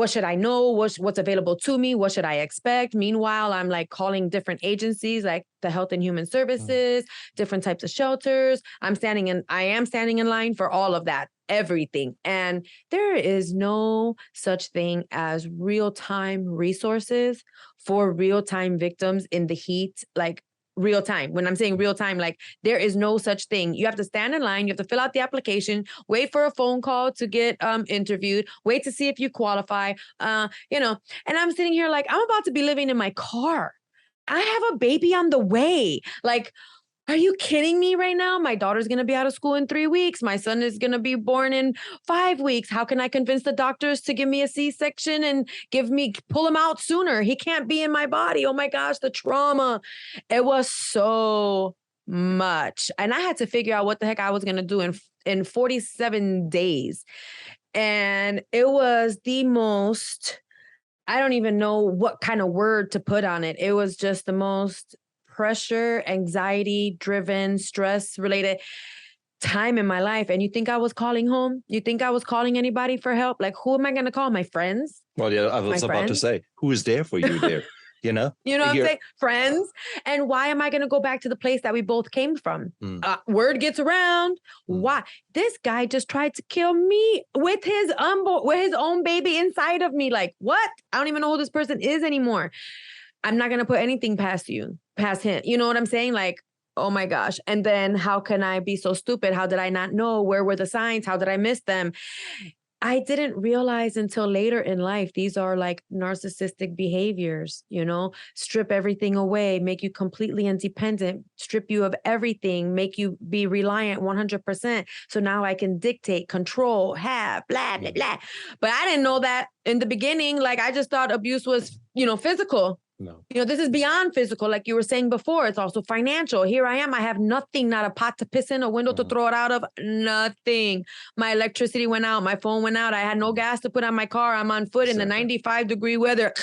should I know? What's available to me? What should I expect? Meanwhile, I'm like calling different agencies like the Health and Human Services, different types of shelters. I am standing in line for all of that, everything. And there is no such thing as real-time resources for real-time victims in the heat, like real time. When I'm saying real time, like there is no such thing. You have to stand in line. You have to fill out the application, wait for a phone call to get interviewed, wait to see if you qualify, and I'm sitting here like, I'm about to be living in my car. I have a baby on the way. Like, are you kidding me right now? My daughter's going to be out of school in 3 weeks. My son is going to be born in 5 weeks. How can I convince the doctors to give me a C-section and pull him out sooner? He can't be in my body. Oh my gosh, the trauma. It was so much. And I had to figure out what the heck I was going to do in 47 days. And it was the most, I don't even know what kind of word to put on it. It was just the most pressure, anxiety driven, stress related time in my life. And you think I was calling home? You think I was calling anybody for help? Like, who am I going to call? My friends? Well, yeah, I was about to say, who is there for you there? You know what I'm saying? Friends. And why am I going to go back to the place that we both came from? Word gets around. Why? This guy just tried to kill me with his own baby inside of me. Like, what? I don't even know who this person is anymore. I'm not going to put anything past him. You know what I'm saying? Like, oh my gosh. And then how can I be so stupid? How did I not know? Where were the signs? How did I miss them? I didn't realize until later in life, these are like narcissistic behaviors, strip everything away, make you completely independent, strip you of everything, make you be reliant 100%. So now I can dictate, control, have, blah, blah, blah. But I didn't know that in the beginning. Like, I just thought abuse was, physical. No. This is beyond physical. Like you were saying before, it's also financial. Here I am. I have nothing, not a pot to piss in, a window to throw it out of, nothing. My electricity went out. My phone went out. I had no gas to put on my car. I'm on foot in the 95-degree weather,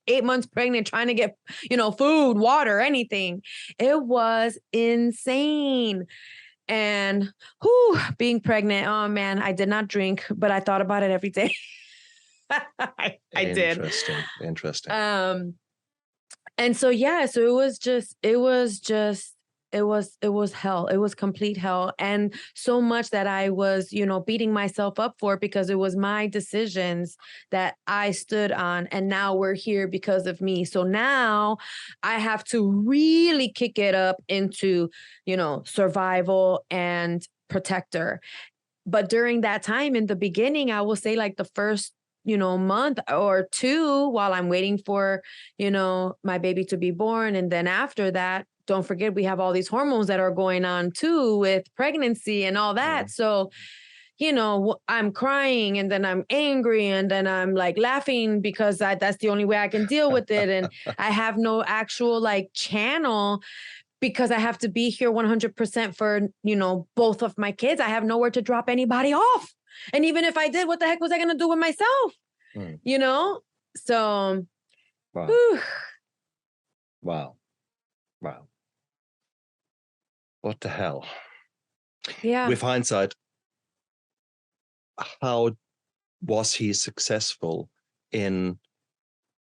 8 months pregnant, trying to get, food, water, anything. It was insane. And being pregnant, oh man, I did not drink, but I thought about it every day. I did. Interesting. And so, so it was hell. It was complete hell. And so much that I was, beating myself up for, because it was my decisions that I stood on. And now we're here because of me. So now I have to really kick it up into, survival and protector. But during that time in the beginning, I will say like the first, month or two while I'm waiting for, my baby to be born. And then after that, don't forget, we have all these hormones that are going on too with pregnancy and all that. So, I'm crying and then I'm angry and then I'm like laughing because that's the only way I can deal with it. And I have no actual like channel because I have to be here 100% for, both of my kids. I have nowhere to drop anybody off. And even if I did, what the heck was I going to do with myself? So, wow. Wow. Wow. What the hell? Yeah. With hindsight, how was he successful in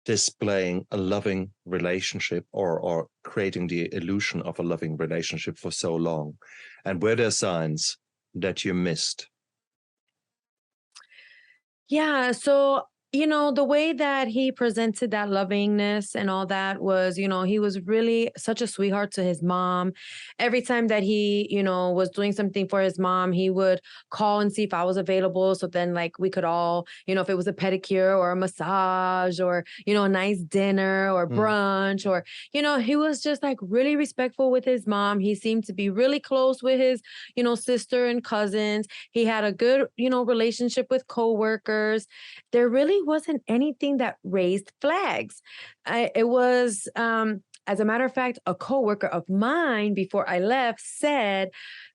displaying a loving relationship or creating the illusion of a loving relationship for so long? And were there signs that you missed? Yeah. So, the way that he presented that lovingness and all that was, he was really such a sweetheart to his mom. Every time that he, was doing something for his mom, he would call and see if I was available. So then, like, we could all, if it was a pedicure or a massage or, a nice dinner or brunch or, he was just like really respectful with his mom. He seemed to be really close with his, sister and cousins. He had a good, relationship with coworkers. There really wasn't anything that raised flags. It was, as a matter of fact, a coworker of mine before I left said,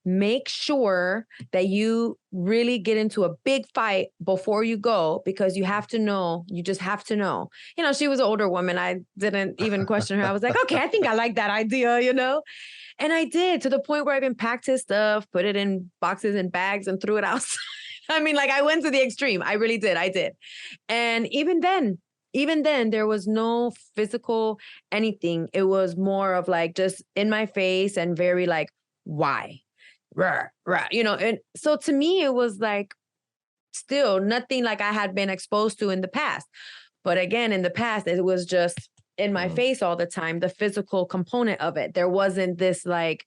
make sure that you really get into a big fight before you go, because you have to know, you just have to know. She was an older woman. I didn't even question her. I was like, okay, I think I like that idea, And I did, to the point where I even packed his stuff, put it in boxes and bags and threw it outside. I mean, like I went to the extreme. I really did. I did. And even then, there was no physical anything. It was more of like just in my face and very like, why? Rah, rah, and so to me, it was like still nothing like I had been exposed to in the past. But again, in the past, it was just in my face all the time, the physical component of it. There wasn't this like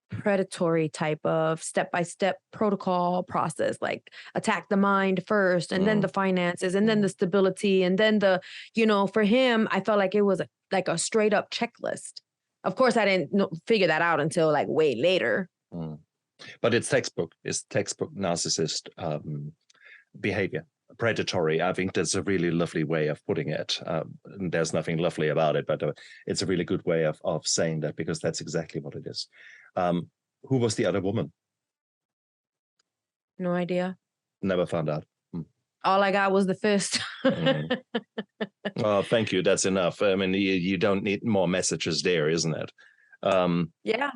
predatory type of step-by-step protocol process, like attack the mind first and then the finances and then the stability and then the, for him, I felt like it was like a straight up checklist. Of course, I didn't figure that out until like way later. But it's textbook narcissist behavior, predatory. I think that's a really lovely way of putting it. There's nothing lovely about it, but it's a really good way of saying that, because that's exactly what it is. Who was the other woman? No idea. Never found out. All I got was the fist. Oh, thank you. That's enough. I mean, you don't need more messages there, isn't it? Yeah.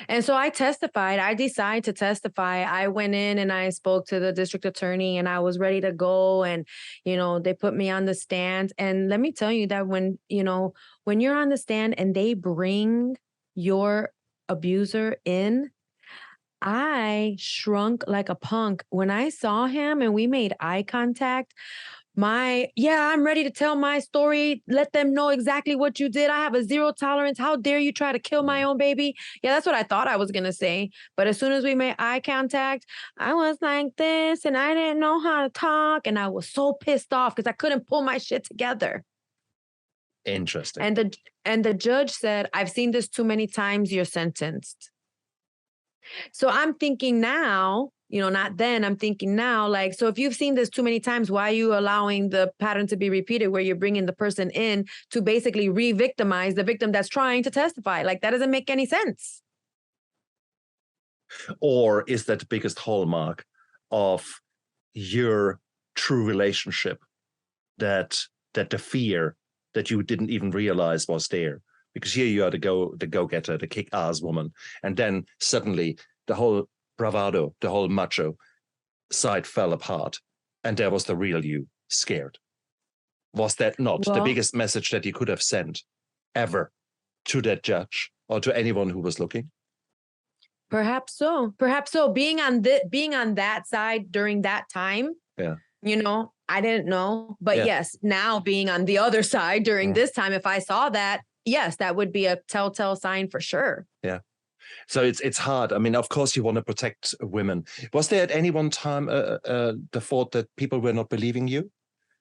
And so I testified. I decided to testify. I went in and I spoke to the district attorney and I was ready to go. And, they put me on the stand. And let me tell you that when you're on the stand and they bring your abuser in, I shrunk like a punk. When I saw him and we made eye contact, I'm ready to tell my story. Let them know exactly what you did. I have a zero tolerance. How dare you try to kill my own baby? Yeah, that's what I thought I was going to say. But as soon as we made eye contact, I was like this and I didn't know how to talk. And I was so pissed off because I couldn't pull my shit together. Interesting. And the judge said, I've seen this too many times. You're sentenced. So I'm thinking now, not then, I'm thinking now, like, so if you've seen this too many times, why are you allowing the pattern to be repeated where you're bringing the person in to basically re-victimize the victim that's trying to testify? Like, that doesn't make any sense. Or is that the biggest hallmark of your true relationship, that the fear that you didn't even realize was there? Because here you are the go-getter, the kick-ass woman. And then suddenly the whole bravado, the whole macho side fell apart. And there was the real you, scared. Was that not the biggest message that you could have sent ever to that judge or to anyone who was looking? Perhaps so. Perhaps so. Being on that side during that time, I didn't know. But yes, now being on the other side during this time, if I saw that, yes, that would be a telltale sign for sure. Yeah. So it's hard. I mean, of course, you want to protect women. Was there at any one time the thought that people were not believing you?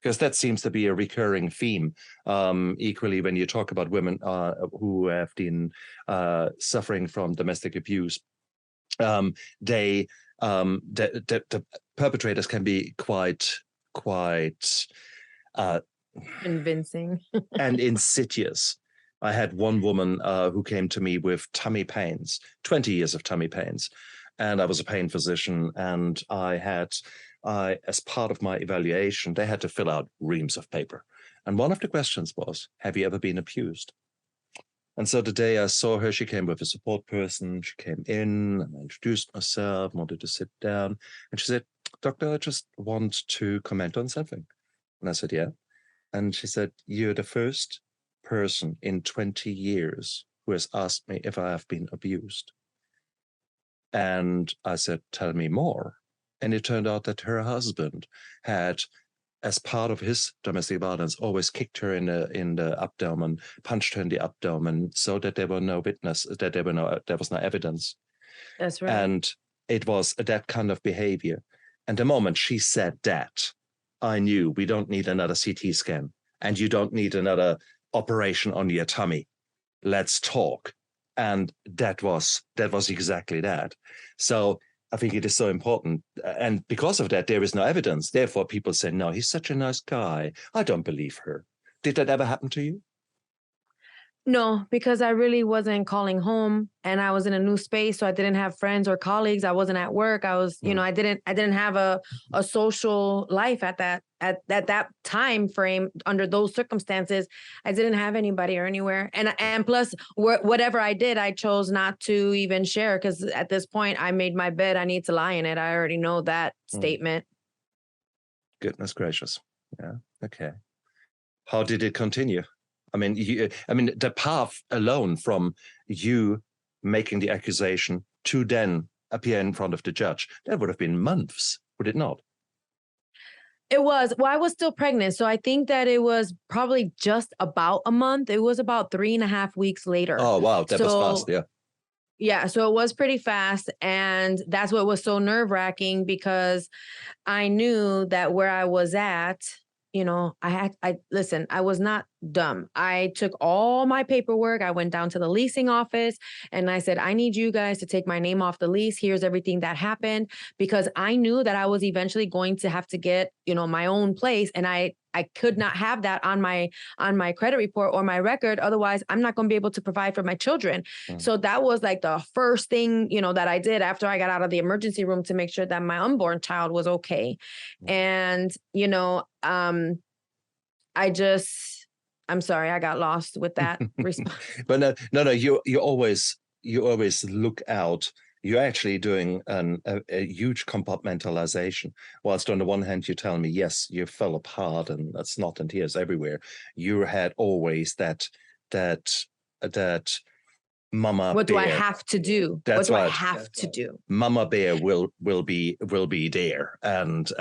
Because that seems to be a recurring theme. Equally, when you talk about women who have been suffering from domestic abuse, the perpetrators can be quite convincing and insidious. I had one woman who came to me with tummy pains, 20 years of tummy pains. And I was a pain physician. And as part of my evaluation, they had to fill out reams of paper. And one of the questions was, have you ever been abused? And so the day I saw her, she came with a support person. She came in and I introduced myself, wanted to sit down. And she said, Doctor, I just want to comment on something. And I said, yeah. And she said, you're the first person in 20 years who has asked me if I have been abused. And I said, tell me more. And it turned out that her husband had, as part of his domestic violence, always kicked her in the abdomen, punched her in the abdomen, so that there were no witness, that there was no evidence. That's right. And it was that kind of behavior. And the moment she said that, I knew we don't need another CT scan, and you don't need another operation on your tummy. Let's talk. And that was exactly that. So I think it is so important. And because of that, there is no evidence. Therefore, people say, no, he's such a nice guy. I don't believe her. Did that ever happen to you? No, because I really wasn't calling home and I was in a new space. So I didn't have friends or colleagues. I wasn't at work. I was, I didn't have a social life at that time frame. Under those circumstances, I didn't have anybody or anywhere. And plus whatever I did, I chose not to even share, because at this point I made my bed. I need to lie in it. I already know that statement. Goodness gracious. Yeah. Okay. How did it continue? I mean, the path alone from you making the accusation to then appear in front of the judge, that would have been months, would it not? It was. Well, I was still pregnant. So I think that it was probably just about a month. It was about 3.5 weeks later. Oh, wow. That was fast. Yeah. Yeah. So it was pretty fast. And that's what was so nerve-wracking, because I knew that where I was at, listen, I was not dumb. I took all my paperwork. I went down to the leasing office and I said, I need you guys to take my name off the lease. Here's everything that happened, because I knew that I was eventually going to have to get, my own place. And I could not have that on my credit report or my record. Otherwise, I'm not going to be able to provide for my children. So that was like the first thing, that I did after I got out of the emergency room, to make sure that my unborn child was okay. And, I'm sorry, I got lost with that response. But no, you always look out. You're actually doing a huge compartmentalization. Whilst on the one hand, you tell me, yes, you fell apart and that's snot and tears everywhere. You had always that mama what bear. Do I have to do? That's what do right. I have to do? Mama bear will be there, and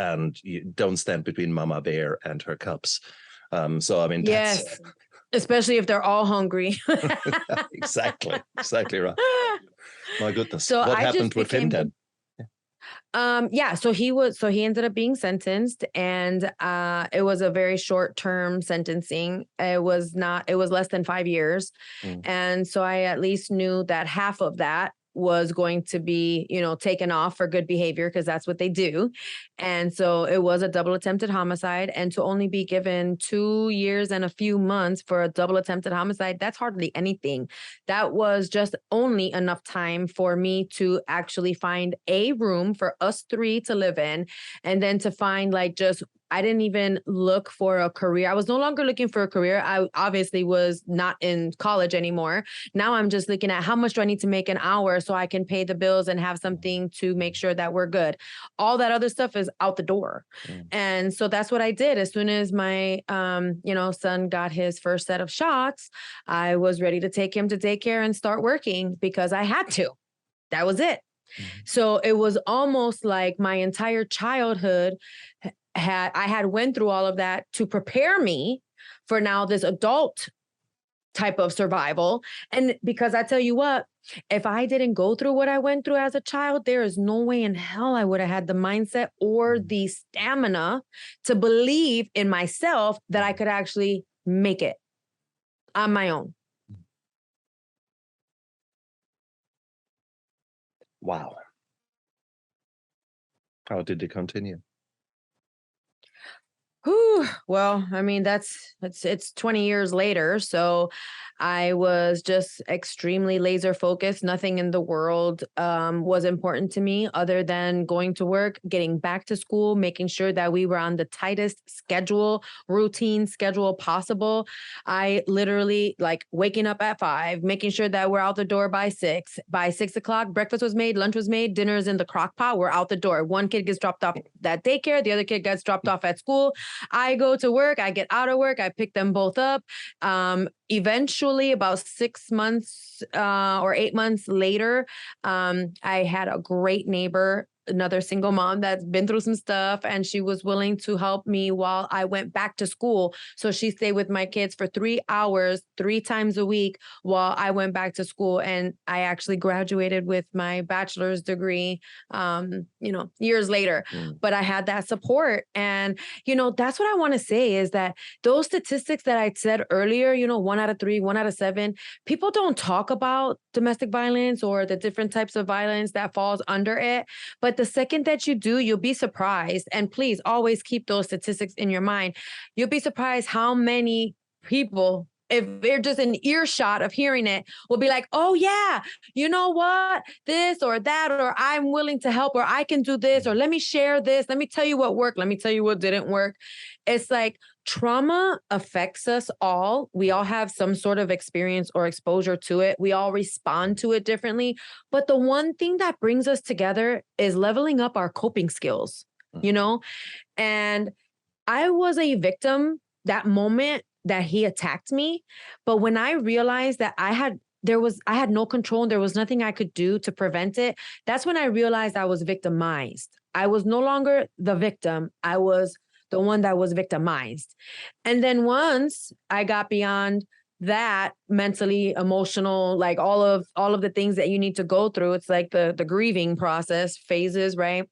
you don't stand between mama bear and her cubs. So I mean, yes, especially if they're all hungry. Exactly right. My goodness. So what happened with him then? So he ended up being sentenced, and it was a very short-term sentencing. It was less than 5 years. And so I at least knew that half of that was going to be, taken off for good behavior, because that's what they do. And so it was a double attempted homicide, and to only be given 2 years and a few months for a double attempted homicide, that's hardly anything. That was just only enough time for me to actually find a room for us 3 to live in, and then to find I didn't even look for a career. I was no longer looking for a career. I obviously was not in college anymore. Now I'm just looking at how much do I need to make an hour so I can pay the bills and have something to make sure that we're good. All that other stuff is out the door. And so that's what I did. As soon as my, son got his first set of shots, I was ready to take him to daycare and start working, because I had to. That was it. So it was almost like my entire childhood I had went through all of that to prepare me for now this adult type of survival. And because I tell you what, If I didn't go through what I went through as a child, there is no way in hell I would have had the mindset or the stamina to believe in myself that I could actually make it on my own. Wow. How did it continue? Whew. Well, I mean, it's 20 years later. So I was just extremely laser focused. Nothing in the world was important to me other than going to work, getting back to school, making sure that we were on the tightest routine schedule possible. I literally like waking up at 5, making sure that we're out the door by 6. By 6 o'clock, breakfast was made, lunch was made, dinner's in the crock pot. We're out the door. One kid gets dropped off at daycare, the other kid gets dropped off at school. I go to work, I get out of work, I pick them both up. Eventually, about 6 months or 8 months later, I had a great neighbor, another single mom that's been through some stuff, and she was willing to help me while I went back to school. So she stayed with my kids for 3 hours, 3 times a week while I went back to school. And I actually graduated with my bachelor's degree, years later. But I had that support. And, that's what I want to say is that those statistics that I said earlier, 1 out of 3, 1 out of 7, people don't talk about domestic violence or the different types of violence that falls under it. But the second that you do, you'll be surprised. And please always keep those statistics in your mind. You'll be surprised how many people, if they're just an earshot of hearing it, will be like, oh yeah, you know what, this or that, or I'm willing to help, or I can do this, or let me share this. Let me tell you what worked. Let me tell you what didn't work. It's like trauma affects us all. We all have some sort of experience or exposure to it. We all respond to it differently. But the one thing that brings us together is leveling up our coping skills, And I was a victim that moment that he attacked me. But when I realized that I had no control and there was nothing I could do to prevent it, that's when I realized I was victimized. I was no longer the victim. I was the one that was victimized. And then once I got beyond that, mentally, emotional, like all of the things that you need to go through, it's like the grieving process phases, right?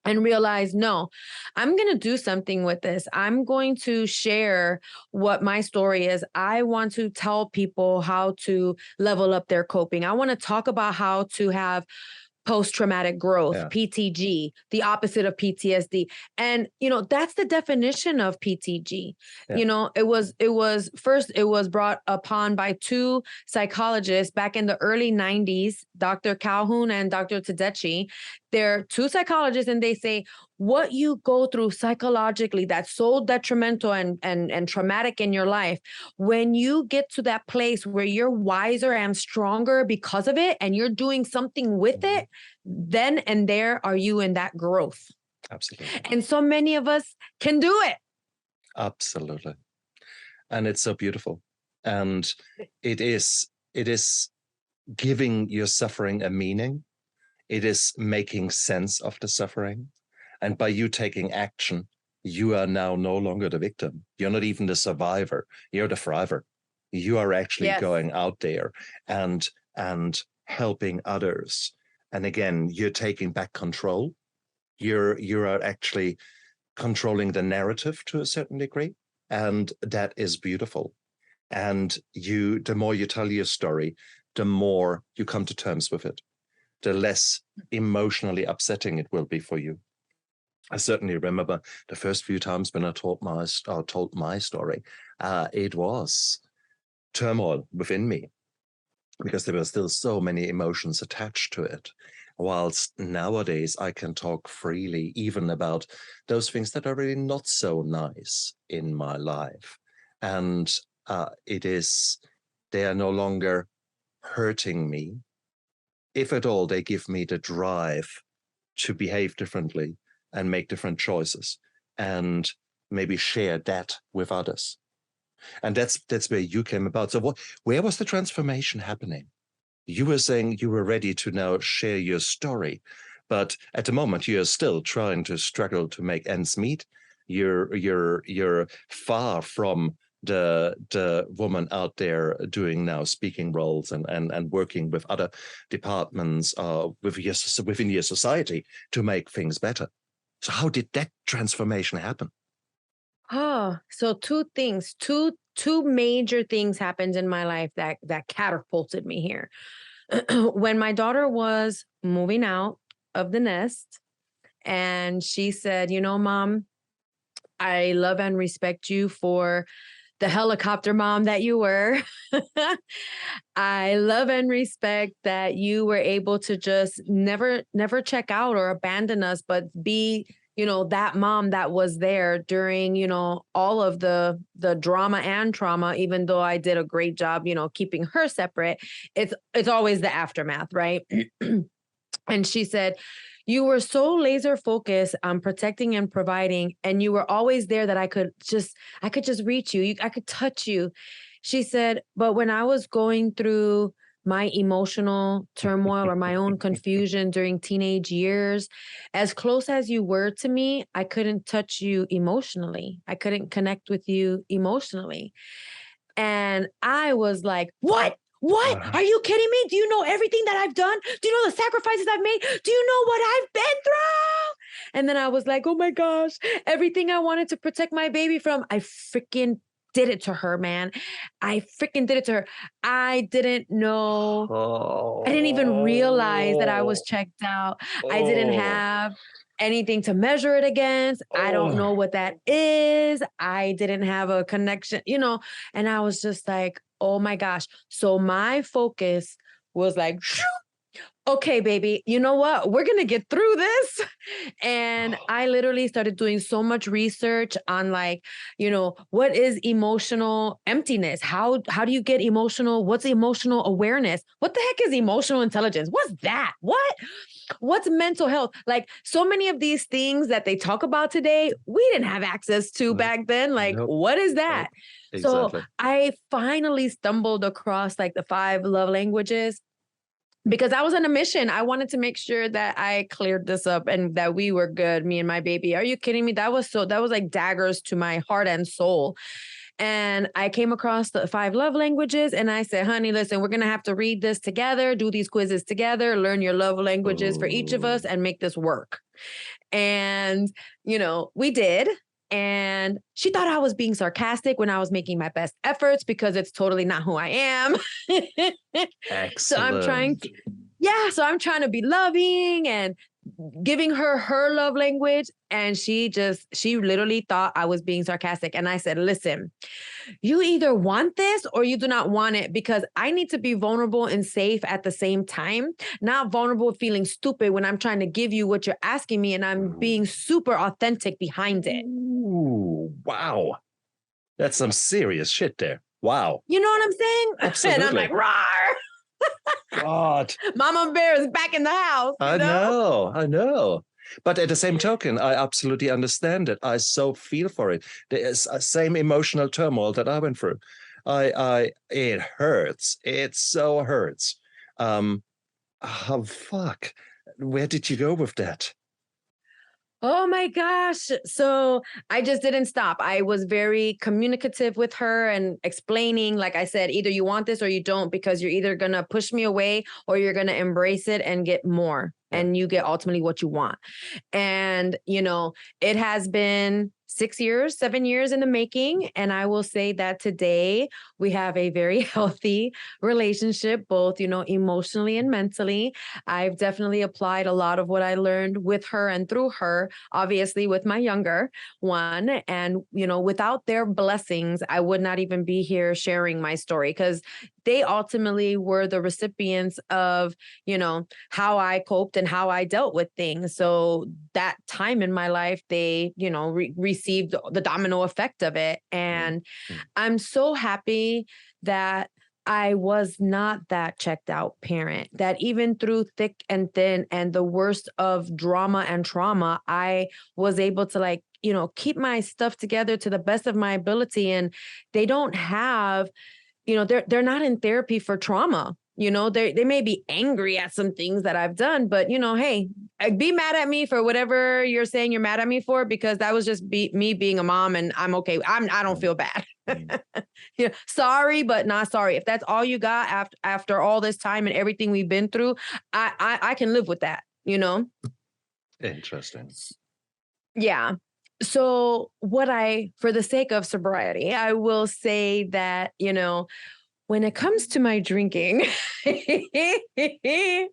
And realize, no, I'm going to do something with this. I'm going to share what my story is. I want to tell people how to level up their coping. I want to talk about how to have post-traumatic growth, PTG, the opposite of PTSD. And, that's the definition of PTG. It was brought upon by 2 psychologists back in the early 90s, Dr. Calhoun and Dr. Tedeschi. They're 2 psychologists, and they say what you go through psychologically that's so detrimental and traumatic in your life, when you get to that place where you're wiser and stronger because of it, and you're doing something with it, then and there are you in that growth. Absolutely. And so many of us can do it. Absolutely. And it's so beautiful. And it is giving your suffering a meaning. It is making sense of the suffering. And by you taking action, you are now no longer the victim. You're not even the survivor. You're the thriver. You are actually going out there and helping others. And again, you're taking back control. You are actually controlling the narrative to a certain degree. And that is beautiful. And the more you tell your story, the more you come to terms with it, the less emotionally upsetting it will be for you. I certainly remember the first few times when I told my story, it was turmoil within me because there were still so many emotions attached to it. Whilst nowadays I can talk freely even about those things that are really not so nice in my life. And they are no longer hurting me. If at all, they give me the drive to behave differently and make different choices and maybe share that with others. And that's where you came about. So where was the transformation happening? You were saying you were ready to now share your story, but at the moment you're still trying to struggle to make ends meet. You're far from the woman out there doing now speaking roles and working with other departments within your society to make things better. So how did that transformation happen? Oh, so two major things happened in my life that catapulted me here. When my daughter was moving out of the nest, and she said, Mom, I love and respect you for the helicopter mom that you were. I love and respect that you were able to just never check out or abandon us, but be, that mom that was there during, all of the drama and trauma. Even though I did a great job, keeping her separate, it's always the aftermath, right? And she said, you were so laser focused on protecting and providing, and you were always there that I could just reach you. I could touch you. She said, but when I was going through my emotional turmoil or my own confusion during teenage years, as close as you were to me, I couldn't touch you emotionally. I couldn't connect with you emotionally. And I was like, what? What? Are you kidding me? Do you know everything that I've done? Do you know the sacrifices I've made? Do you know what I've been through? And then I was like, oh my gosh, everything I wanted to protect my baby from, I freaking did it to her, man. I freaking did it to her. I didn't know. I didn't even realize that I was checked out. I didn't have anything to measure it against. I don't know what that is. I didn't have a connection, and I was just like, oh my gosh. So my focus was like, okay, baby, you know what? We're going to get through this. And I literally started doing so much research on what is emotional emptiness? How do you get emotional? What's emotional awareness? What the heck is emotional intelligence? What's that? What's mental health? Like, so many of these things that they talk about today, we didn't have access to back then. Like, what is that? Nope. Exactly. So I finally stumbled across the 5 love languages, because I was on a mission. I wanted to make sure that I cleared this up and that we were good, me and my baby. Are you kidding me? That was like daggers to my heart and soul. And I came across the 5 love languages, and I said, honey, listen, we're going to have to read this together, do these quizzes together, learn your love languages for each of us, and make this work. And, we did. And she thought I was being sarcastic when I was making my best efforts, because it's totally not who I am. Excellent. So I'm trying to be loving and giving her love language. And she literally thought I was being sarcastic. And I said, listen, you either want this or you do not want it, because I need to be vulnerable and safe at the same time, not vulnerable feeling stupid when I'm trying to give you what you're asking me and I'm being super authentic behind it. Ooh, wow. That's some serious shit there. Wow. You know what I'm saying? Absolutely. And I'm like, rawr. God. Mama Bear is back in the house. I know. But at the same token, I absolutely understand it. I so feel for it. There's a same emotional turmoil that I went through. It hurts. It so hurts. Fuck. Where did you go with that? Oh my gosh. So I just didn't stop. I was very communicative with her and explaining, like I said, either you want this or you don't, because you're either going to push me away or you're going to embrace it and get more. And you get ultimately what you want. And, it has been 7 years in the making. And I will say that today we have a very healthy relationship, both, emotionally and mentally. I've definitely applied a lot of what I learned with her and through her, obviously with my younger one. And, without their blessings, I would not even be here sharing my story, because they ultimately were the recipients of, how I coped and how I dealt with things. So that time in my life, they, received the domino effect of it. And I'm so happy that I was not that checked out parent, that even through thick and thin and the worst of drama and trauma, I was able to keep my stuff together to the best of my ability. And they don't have, they're not in therapy for trauma. They may be angry at some things that I've done, but hey, be mad at me for whatever you're saying you're mad at me for, because that was just me being a mom, and I'm okay. I don't feel bad. Sorry, but not sorry. If that's all you got after all this time and everything we've been through, I can live with that. Interesting. Yeah. So for the sake of sobriety, I will say that, when it comes to my drinking, I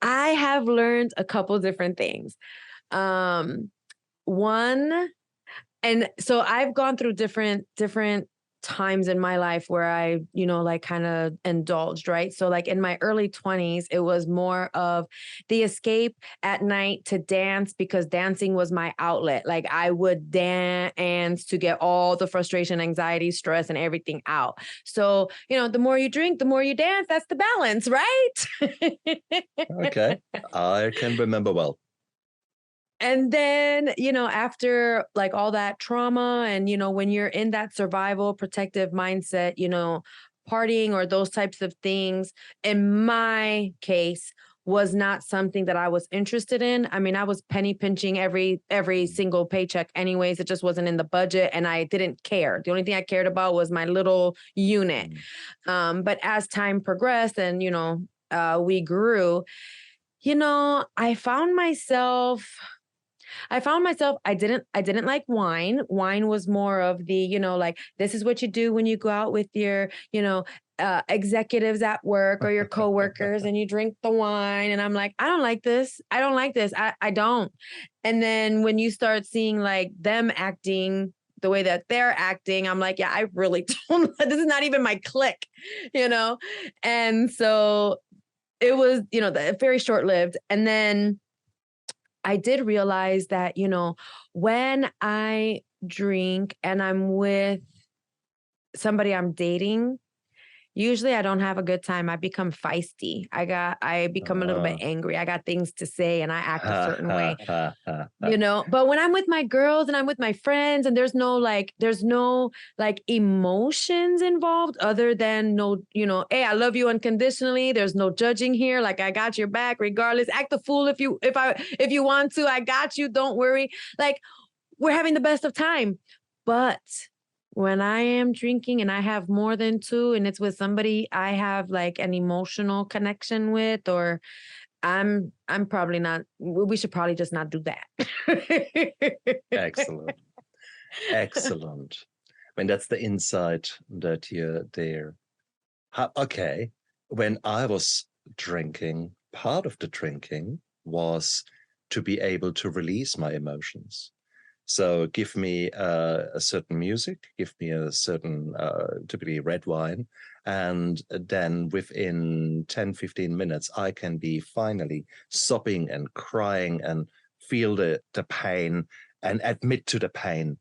have learned a couple different things. One, and so I've gone through different times in my life where I, kind of indulged, right? So like in my early 20s, it was more of the escape at night to dance, because dancing was my outlet. Like I would dance to get all the frustration, anxiety, stress, and everything out. So, the more you drink, the more you dance. That's the balance, right? Okay. I can remember well. And then, after like all that trauma and, when you're in that survival protective mindset, partying or those types of things, in my case, was not something that I was interested in. I mean, I was penny pinching every single paycheck anyways. It just wasn't in the budget, and I didn't care. The only thing I cared about was my little unit. But as time progressed and, we grew, I found myself, I didn't like wine. Wine was more of the, like, this is what you do when you go out with your, executives at work or your coworkers, and you drink the wine. And I'm like, I don't like this. I don't like this. I don't. And then when you start seeing like them acting the way that they're acting, I'm like, yeah, I really don't. This is not even my clique, And so it was, very short-lived. And then I did realize that, when I drink and I'm with somebody I'm dating, usually I don't have a good time. I become feisty. I become a little bit angry. I got things to say and I act a certain way, but when I'm with my girls and I'm with my friends and there's no emotions involved other than hey, I love you unconditionally. There's no judging here. Like, I got your back regardless. Act the fool if you want to. I got you. Don't worry. Like, we're having the best of time. But when I am drinking and I have more than two and it's with somebody I have like an emotional connection with, or I'm probably not, we should probably just not do that. Excellent. Excellent. I mean, that's the insight that you're there. Okay. When I was drinking, part of the drinking was to be able to release my emotions. So give me a certain music, give me a certain, typically red wine, and then within 10, 15 minutes, I can be finally sobbing and crying and feel the pain and admit to the pain.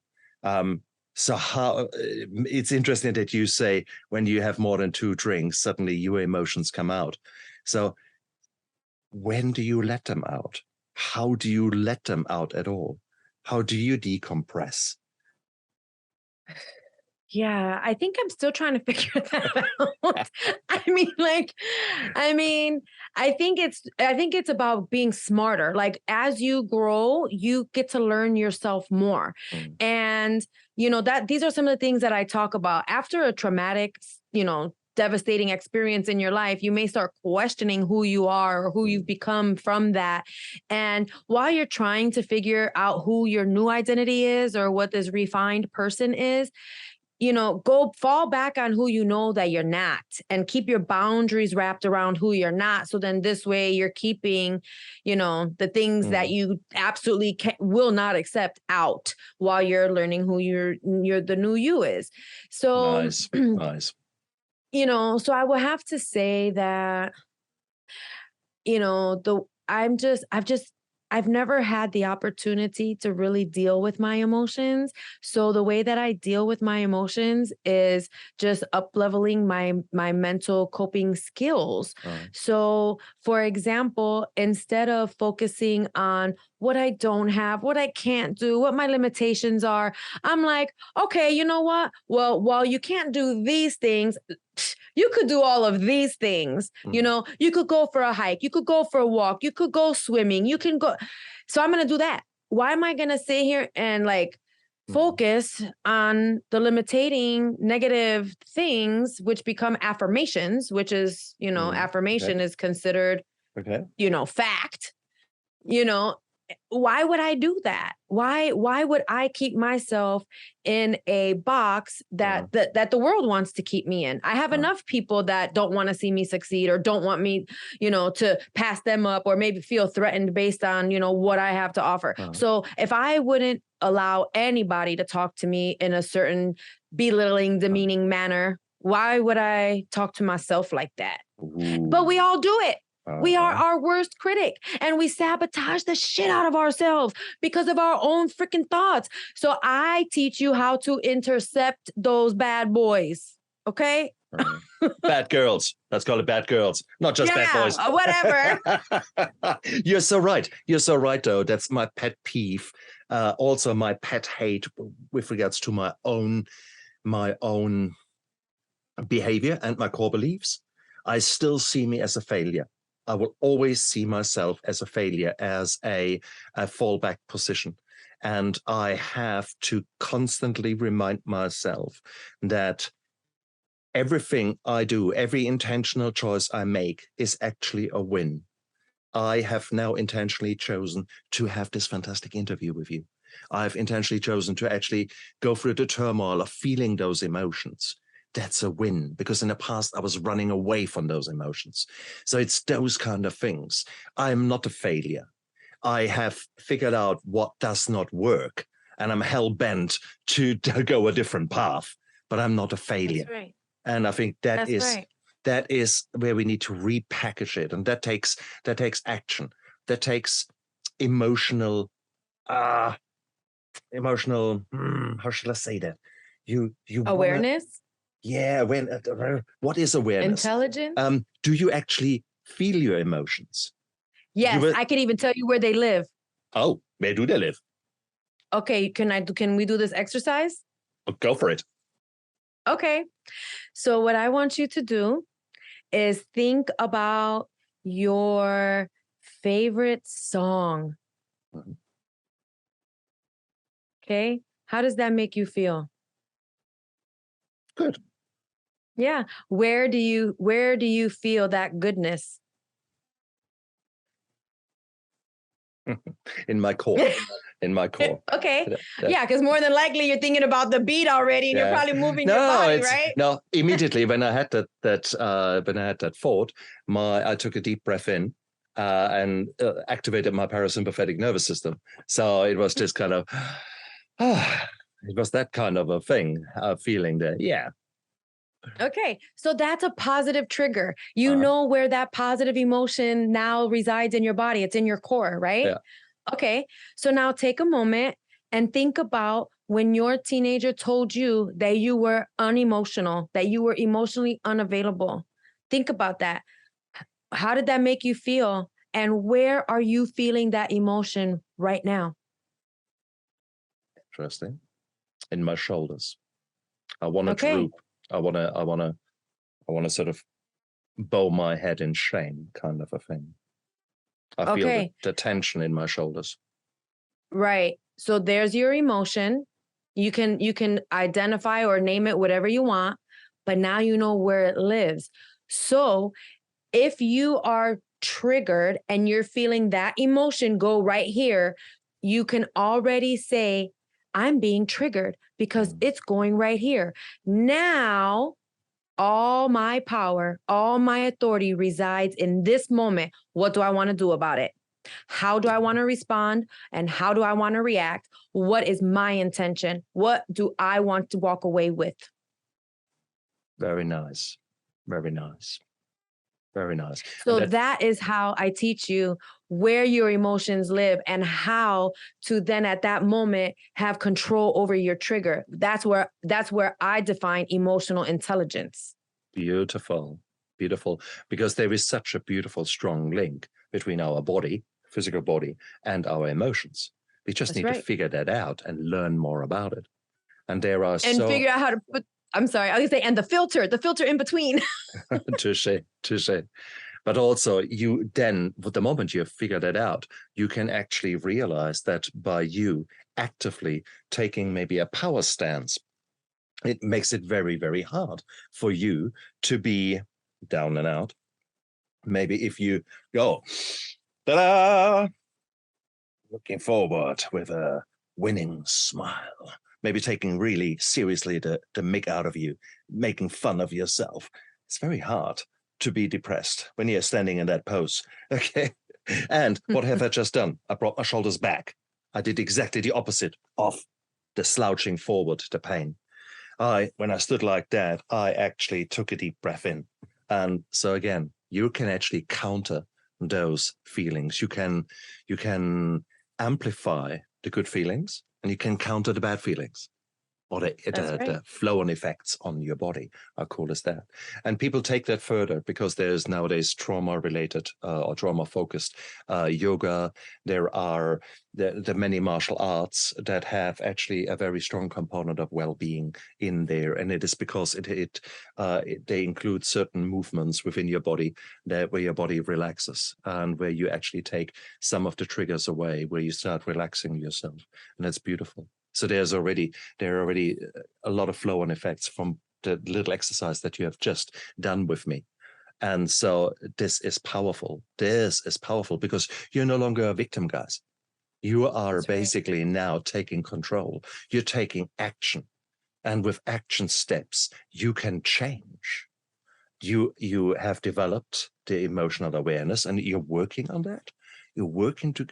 So it's interesting that you say when you have more than two drinks, suddenly your emotions come out. So when do you let them out? How do you let them out at all? How do you decompress? Yeah, I think I'm still trying to figure that out. I think it's about being smarter. Like, as you grow, you get to learn yourself more. And, that these are some of the things that I talk about after a traumatic, devastating experience in your life. You may start questioning who you are or who you've become from that. And while you're trying to figure out who your new identity is or what this refined person is, go fall back on who you know that you're not, and keep your boundaries wrapped around who you're not. So then this way you're keeping, the things that you absolutely will not accept out while you're learning who you're the new you is. So nice. So I will have to say that, I've never had the opportunity to really deal with my emotions. So the way that I deal with my emotions is just up-leveling my mental coping skills. So, for example, instead of focusing on what I don't have, what I can't do, what my limitations are, I'm like, okay, you know what? Well, while you can't do these things, you could do all of these things. You know, you could go for a hike, you could go for a walk, you could go swimming, you can go. So I'm going to do that. Why am I going to sit here and like focus on the limiting negative things, which become affirmations, which is, you know, affirmation is considered, you know, fact, you know. Why would I do that? Why would I keep myself in a box that the world wants to keep me in? I have enough people that don't want to see me succeed or don't want me, you know, to pass them up or maybe feel threatened based on, you know, what I have to offer. So if I wouldn't allow anybody to talk to me in a certain belittling, demeaning manner, why would I talk to myself like that? But we all do it. We are our worst critic and we sabotage the shit out of ourselves because of our own freaking thoughts. So I teach you how to intercept those bad boys. Okay. Bad girls. Let's call it bad girls, not just bad boys. Whatever. You're so right. You're so right, though. That's my pet peeve. Also, my pet hate with regards to my own behavior and my core beliefs. I still see me as a failure. I will always see myself as a failure, as a fallback position. And I have to constantly remind myself that everything I do, every intentional choice I make is actually a win. I have now intentionally chosen to have this fantastic interview with you. I've intentionally chosen to actually go through the turmoil of feeling those emotions. That's a win, because in the past I was running away from those emotions. So it's those kind of things. I'm not a failure. I have figured out what does not work, and I'm hell-bent to go a different path, but I'm not a failure. That's right. And I think that is where we need to repackage it. And that takes action. That takes emotional, how should I say that? You awareness. What is awareness? Intelligence. Do you actually feel your emotions? Yes, I can even tell you where they live. Oh, where do they live? Okay, can we do this exercise? Oh, go for it. Okay. So what I want you to do is think about your favorite song. Okay? How does that make you feel? Good. Yeah. Where do you feel that goodness? In my core. In my core. Okay. Yeah, because more than likely you're thinking about the beat already, and you're probably moving your body, right? No, immediately when I had that thought, I took a deep breath in and activated my parasympathetic nervous system. So it was just kind of, it was that kind of a thing, feeling there. Yeah. Okay, so that's a positive trigger. You know where that positive emotion now resides in your body. It's in your core, right? Yeah. Okay, so now take a moment and think about when your teenager told you that you were unemotional, that you were emotionally unavailable. Think about that. How did that make you feel? And where are you feeling that emotion right now? Interesting. In my shoulders. I want to droop. I want to sort of bow my head in shame, kind of a thing. I feel the tension in my shoulders. Right. So there's your emotion. You can identify or name it whatever you want, but now you know where it lives. So if you are triggered and you're feeling that emotion go right here, you can already say, I'm being triggered because it's going right here. Now, all my power, all my authority resides in this moment. What do I want to do about it? How do I want to respond? And how do I want to react? What is my intention? What do I want to walk away with? Very nice. Very nice. Very nice. So that is how I teach you where your emotions live and how to then at that moment have control over your trigger. That's where I define emotional intelligence. Beautiful. Beautiful. Because there is such a beautiful, strong link between our body, physical body, and our emotions. We just need to figure that out and learn more about it. And there are figure out how to I'm sorry, I was gonna say, and the filter in between. Touche. But also you then, the moment you have figured it out, you can actually realize that by you actively taking maybe a power stance, it makes it very, very hard for you to be down and out. Maybe if you go, ta-da, looking forward with a winning smile, maybe taking really seriously the make out of you, making fun of yourself. It's very hard to be depressed when you're standing in that pose. Okay. And what have I just done? I brought my shoulders back. I did exactly the opposite of the slouching forward, the pain. When I stood like that, I actually took a deep breath in. And so again, you can actually counter those feelings. You can amplify the good feelings and you can counter the bad feelings. Or the flow-on effects on your body. How cool is that? And people take that further because there's nowadays trauma-related or trauma-focused yoga. There are the many martial arts that have actually a very strong component of well-being in there, and it is because they include certain movements within your body where your body relaxes and where you actually take some of the triggers away, where you start relaxing yourself, and that's beautiful. So there are already a lot of flow-on effects from the little exercise that you have just done with me. And so this is powerful. This is powerful because you're no longer a victim, guys. You are basically now taking control. You're taking action. And with action steps, you can change. You have developed the emotional awareness and you're working on that. You're working to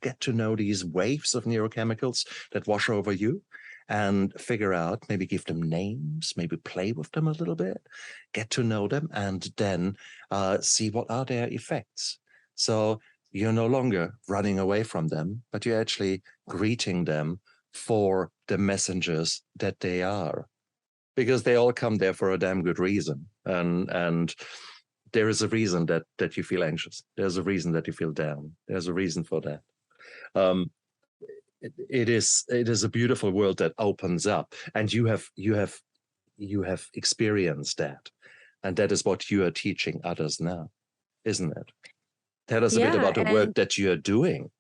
get to know these waves of neurochemicals that wash over you and figure out, maybe give them names, maybe play with them a little bit, get to know them, and then see what are their effects. So you're no longer running away from them, but you're actually greeting them for the messengers that they are, because they all come there for a damn good reason. And there is a reason that you feel anxious. There's a reason that you feel down. There's a reason for that. It is a beautiful world that opens up, and you have experienced that, and that is what you are teaching others now, isn't it? Tell us a bit about the work that you are doing.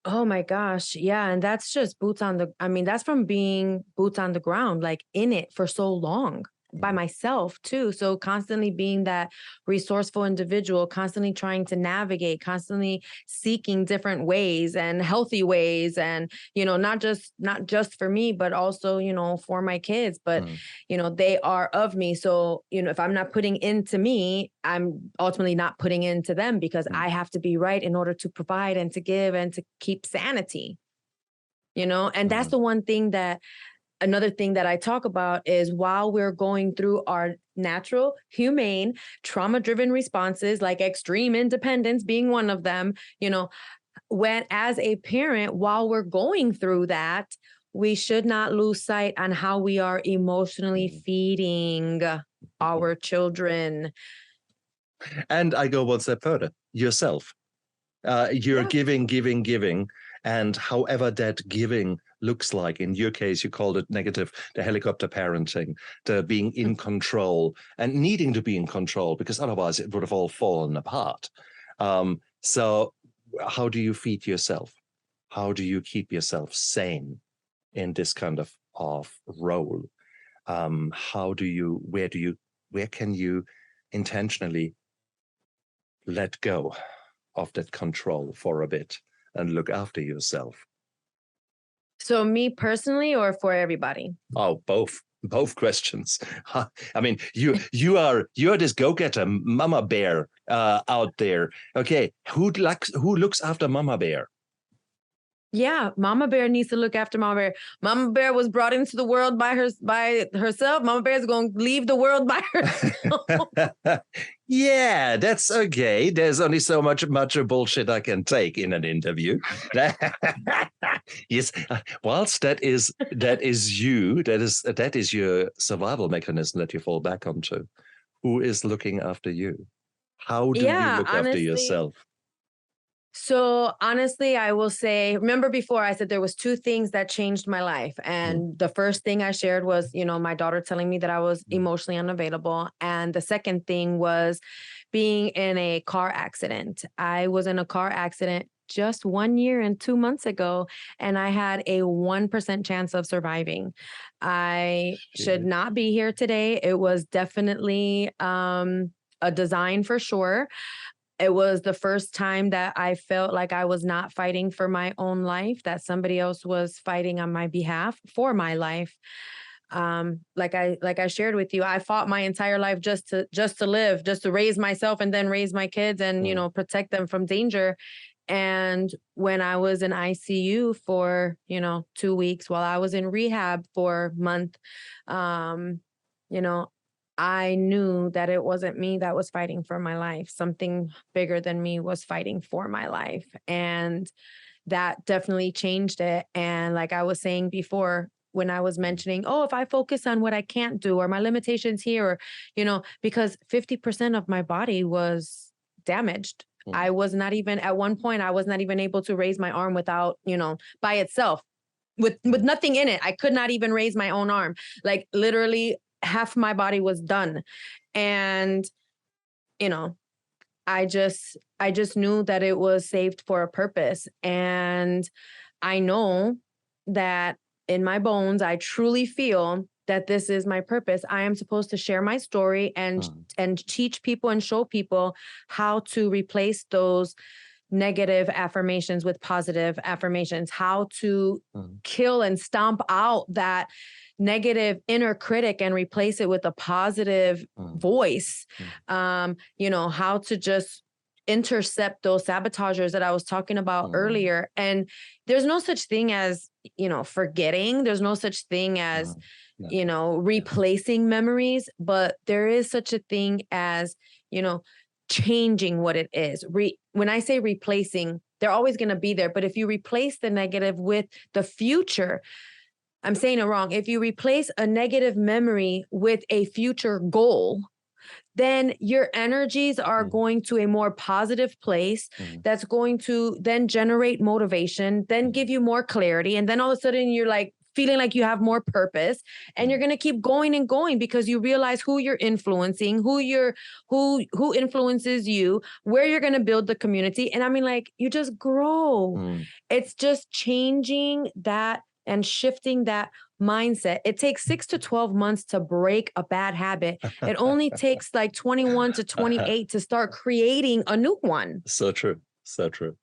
Oh my gosh. Yeah. And that's just that's from being boots on the ground, like in it for so long by myself too. So constantly being that resourceful individual, constantly trying to navigate, constantly seeking different ways and healthy ways. And, not just for me, but also, for my kids, but, they are of me. So, if I'm not putting into me, I'm ultimately not putting into them because I have to be right in order to provide and to give and to keep sanity, and that's the one thing another thing that I talk about is while we're going through our natural, humane, trauma-driven responses, like extreme independence being one of them, when as a parent, while we're going through that, we should not lose sight on how we are emotionally feeding our children. And I go one step further, yourself. You're giving, and however that giving looks like. In your case, you called it negative, the helicopter parenting, the being in control and needing to be in control, because otherwise it would have all fallen apart. So how do you feed yourself? How do you keep yourself sane in this kind of role? Where can you intentionally let go of that control for a bit and look after yourself? So me personally, or for everybody? Oh, both questions. I mean, you are this go-getter mama bear out there. Okay, who looks after mama bear? Yeah, Mama Bear needs to look after Mama Bear. Mama Bear was brought into the world by herself. Mama Bear is going to leave the world by herself. Yeah, that's okay. There's only so much bullshit I can take in an interview. Yes, whilst that is you, that is your survival mechanism that you fall back onto. Who is looking after you? How do you look after yourself? So honestly, I will say, remember before I said there was two things that changed my life. Mm, And the first thing I shared was, my daughter telling me that I was mm, emotionally unavailable. And the second thing was being in a car accident. I was in a car accident just 1 year and 2 months ago, and I had a 1% chance of surviving. I should shit. not be here today. It was definitely a design for sure. It was the first time that I felt like I was not fighting for my own life, that somebody else was fighting on my behalf for my life. Like I shared with you, I fought my entire life just to live, just to raise myself and then raise my kids and, Mm, protect them from danger. And when I was in ICU for, 2 weeks, while I was in rehab for a month, um, you know, I knew that it wasn't me that was fighting for my life. Something bigger than me was fighting for my life. And that definitely changed it. And like I was saying before, when I was mentioning, oh, if I focus on what I can't do or my limitations here, or, because 50% of my body was damaged. mm, I was not even at one point, I was not even able to raise my arm without, by itself with nothing in it. I could not even raise my own arm. Like literally half my body was done. And, you know, I just knew that it was saved for a purpose. And I know that in my bones, I truly feel that this is my purpose. I am supposed to share my story and mm, and teach people and show people how to replace those negative affirmations with positive affirmations, how to mm, kill and stomp out that negative inner critic and replace it with a positive mm, voice. mm, How to just intercept those sabotagers that I was talking about mm, earlier. And there's no such thing as, forgetting. There's no such thing as, mm. No, yeah. replacing memories, but there is such a thing as, you know, changing what it is. When I say replacing, they're always going to be there. But if you replace the negative with the future, I'm saying it wrong. If you replace a negative memory with a future goal, then your energies are Mm, going to a more positive place mm, that's going to then generate motivation, then mm, give you more clarity. And then all of a sudden you're like feeling like you have more purpose, and you're mm, going to keep going and going because you realize who you're influencing, who influences you, where you're going to build the community. And I mean, like, you just grow. mm. It's just changing that and shifting that mindset. It takes 6 to 12 months to break a bad habit. It only takes like 21 to 28 to start creating a new one. So true. So true.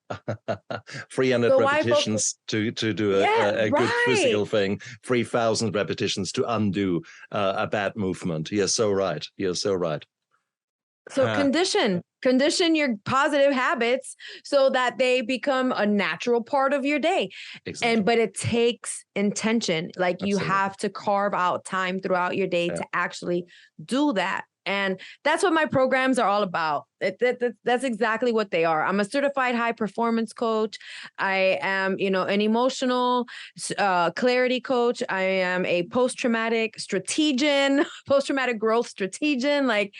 300 So why focus? repetitions to do Yeah, a good right. physical thing, 3,000 repetitions to undo a bad movement. You're so right. You're so right. So condition your positive habits so that they become a natural part of your day. Exactly. But it takes intention. Like, you Absolutely. have to carve out time throughout your day Yeah. to actually do that. And that's what my programs are all about. That's exactly what they are. I'm a certified high performance coach. I am, an emotional clarity coach. I am a post-traumatic strategian, post-traumatic growth strategian. Like,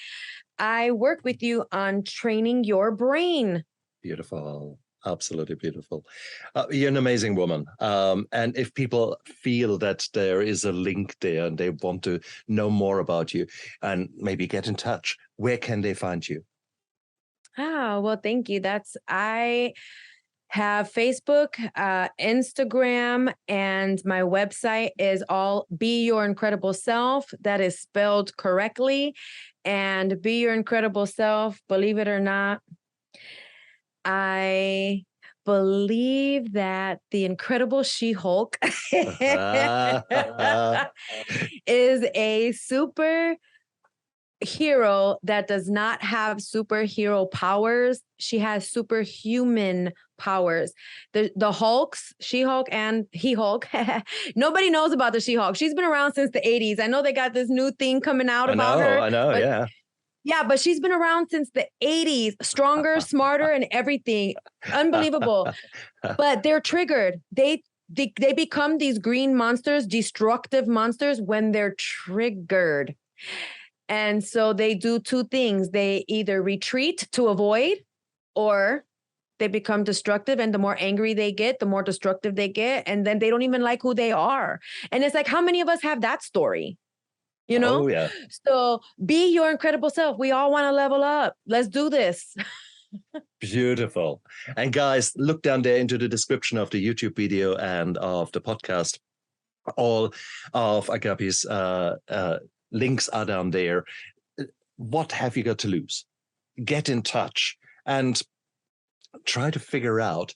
I work with you on training your brain. Beautiful. Absolutely beautiful. You're an amazing woman. And if people feel that there is a link there and they want to know more about you and maybe get in touch, where can they find you? Well, thank you. I have Facebook, Instagram, and my website is all Be Your Incredible Self. That is spelled correctly. And Be Your Incredible Self, believe it or not, I believe that the Incredible She-Hulk is a superhero that does not have superhero powers. She has superhuman powers. The Hulks, She-Hulk and He-Hulk. Nobody knows about the She-Hulk. She's been around since the 80s. I know they got this new thing coming out about her, I know, but yeah. yeah, but she's been around since the 80s, stronger, smarter, and everything. Unbelievable. But they're triggered. They become these green monsters, destructive monsters, when they're triggered. And so they do two things. They either retreat to avoid, or they become destructive. And the more angry they get, the more destructive they get. And then they don't even like who they are. And it's like, how many of us have that story? You know? Oh, yeah. So be your incredible self. We all want to level up. Let's do this. Beautiful. And guys, look down there into the description of the YouTube video and of the podcast. All of Agape's links are down there. What have you got to lose? Get in touch and try to figure out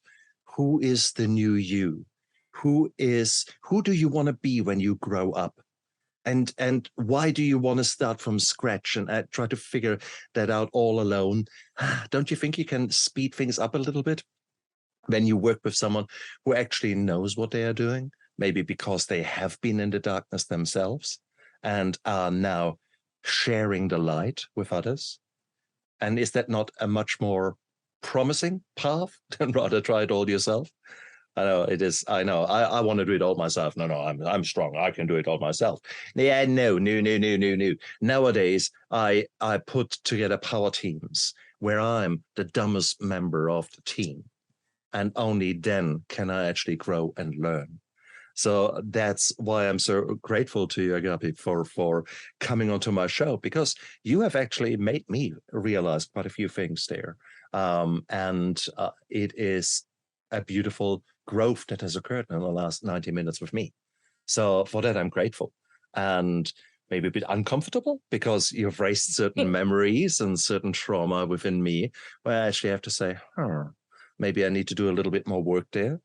who is the new you. Who do you want to be when you grow up? And why do you want to start from scratch and try to figure that out all alone? Don't you think you can speed things up a little bit when you work with someone who actually knows what they are doing? Maybe because they have been in the darkness themselves and are now sharing the light with others. And is that not a much more promising path than rather try it all yourself? I know it is. I know. I want to do it all myself. No, I'm strong. I can do it all myself. Yeah, no. Nowadays, I put together power teams where I'm the dumbest member of the team, and only then can I actually grow and learn. So that's why I'm so grateful to you, Agape, for coming onto my show, because you have actually made me realize quite a few things there, and it is a beautiful growth that has occurred in the last 90 minutes with me. So for that, I'm grateful and maybe a bit uncomfortable because you've raised certain memories and certain trauma within me where I actually have to say, maybe I need to do a little bit more work there.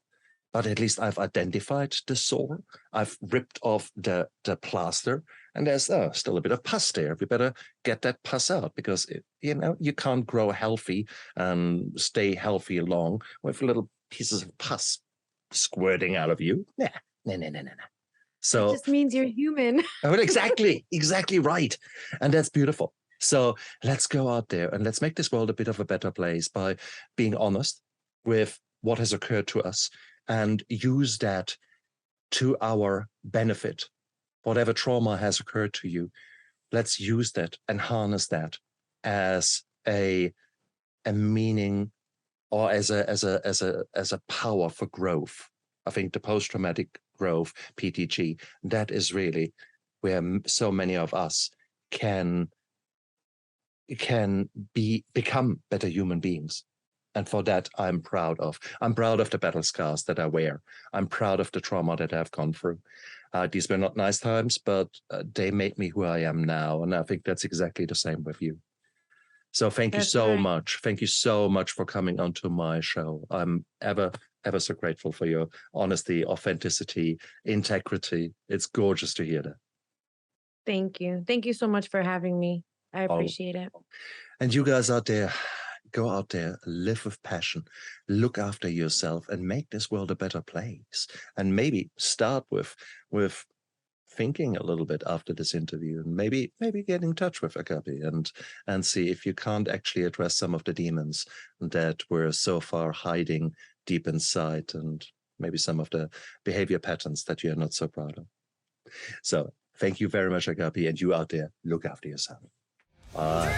But at least I've identified the sore. I've ripped off the plaster, and there's still a bit of pus there. We better get that pus out because you can't grow healthy and stay healthy long with little pieces of pus squirting out of you. Nah. So it just means you're human. Well, exactly right, and that's beautiful. So let's go out there and let's make this world a bit of a better place by being honest with what has occurred to us and use that to our benefit. Whatever trauma has occurred to you, let's use that and harness that as a meaning or as a power for growth. I think the post-traumatic growth, PTG, that is really where so many of us can become better human beings. And for that, I'm proud of. I'm proud of the battle scars that I wear. I'm proud of the trauma that I've gone through. These were not nice times, but they made me who I am now. And I think that's exactly the same with you. So thank you so much. Thank you so much for coming onto my show. I'm ever so grateful for your honesty, authenticity, integrity. It's gorgeous to hear that. Thank you. Thank you so much for having me. I appreciate it. And you guys out there, go out there, live with passion, look after yourself, and make this world a better place. And maybe start with thinking a little bit after this interview, and maybe get in touch with Agape and see if you can't actually address some of the demons that were so far hiding deep inside, and maybe some of the behavior patterns that you're not so proud of. So thank you very much, Agape, and you out there, look after yourself. Bye.